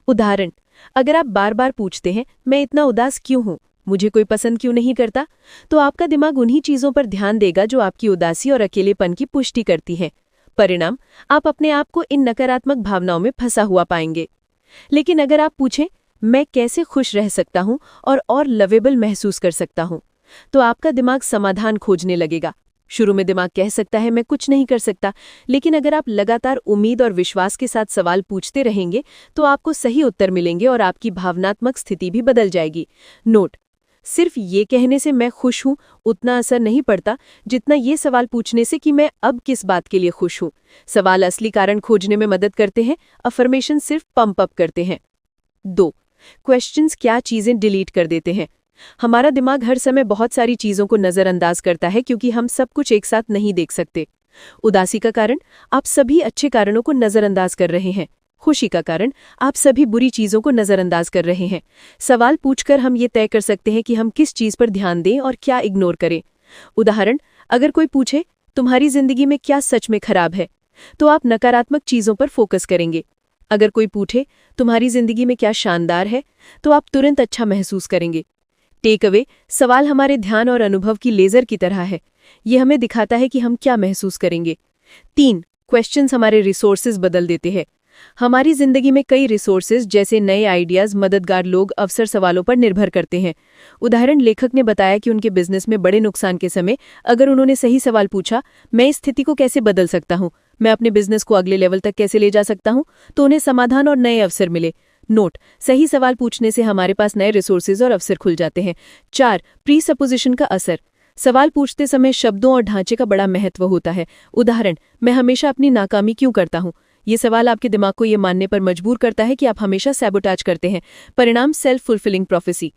उदाहरण, अगर आप बार बार पूछते हैं, मैं इतना उदास क्यों हूं, मुझे कोई पसंद क्यों नहीं करता, तो आपका दिमाग उन्हीं चीजों पर ध्यान देगा जो आपकी उदासी और अकेलेपन की पुष्टि करती हैं। परिणाम, आप अपने आप को इन नकारात्मक भावनाओं में फंसा हुआ पाएंगे। लेकिन अगर आप पूछें, मैं कैसे खुश रह सकता हूं और लवेबल महसूस कर सकता हूं, तो आपका दिमाग समाधान खोजने लगेगा। शुरू में दिमाग कह सकता है मैं कुछ नहीं कर सकता, लेकिन अगर आप लगातार उम्मीद और विश्वास के साथ सवाल पूछते रहेंगे तो आपको सही उत्तर मिलेंगे और आपकी भावनात्मक स्थिति भी बदल जाएगी। नोट, सिर्फ ये कहने से मैं खुश हूं उतना असर नहीं पड़ता जितना ये सवाल पूछने से कि मैं अब किस बात के लिए खुश हूं। सवाल असली कारण खोजने में मदद करते हैं, अफर्मेशन सिर्फ पंप अप करते हैं। 2. क्वेश्चंस क्या चीजें डिलीट कर देते हैं? हमारा दिमाग हर समय बहुत सारी चीजों को नजरअंदाज करता है क्योंकि हम सब कुछ एक साथ नहीं देख सकते। उदासी का कारण, आप सभी अच्छे कारणों को नजरअंदाज कर रहे हैं। खुशी का कारण, आप सभी बुरी चीजों को नजरअंदाज कर रहे हैं। सवाल पूछकर हम ये तय कर सकते हैं कि हम किस चीज पर ध्यान दें और क्या इग्नोर करें। उदाहरण, अगर कोई पूछे, तुम्हारी जिंदगी में क्या सच में खराब है, तो आप नकारात्मक चीजों पर फोकस करेंगे। अगर कोई पूछे, तुम्हारी जिंदगी में क्या शानदार है, तो आप तुरंत अच्छा महसूस करेंगे। टेक अवे, सवाल हमारे ध्यान और अनुभव की लेजर की तरह है। ये हमें दिखाता है कि हम क्या महसूस करेंगे। 3. क्वेश्चंस हमारे रिसोर्सेज बदल देते हैं। हमारी जिंदगी में कई रिसोर्सेज जैसे नए आइडियाज, मददगार लोग, अवसर सवालों पर निर्भर करते हैं। उदाहरण, लेखक ने बताया कि उनके बिजनेस में बड़े नुकसान के समय अगर उन्होंने सही सवाल पूछा, मैं इस स्थिति को कैसे बदल सकता हूं, मैं अपने बिजनेस को अगले लेवल तक कैसे ले जा सकता हूं, तो उन्हें समाधान और नए अवसर मिले। नोट, सही सवाल पूछने से हमारे पास नए रिसोर्सेज और अवसर खुल जाते हैं। 4. प्री सपोजिशन का असर। सवाल पूछते समय शब्दों और ढांचे का बड़ा महत्व होता है। उदाहरण, मैं हमेशा अपनी नाकामी क्यों करता हूं? ये सवाल आपके दिमाग को ये मानने पर मजबूर करता है कि आप हमेशा सैबोटाज करते हैं। परिणाम, सेल्फ फुलफिलिंग प्रोफेसी।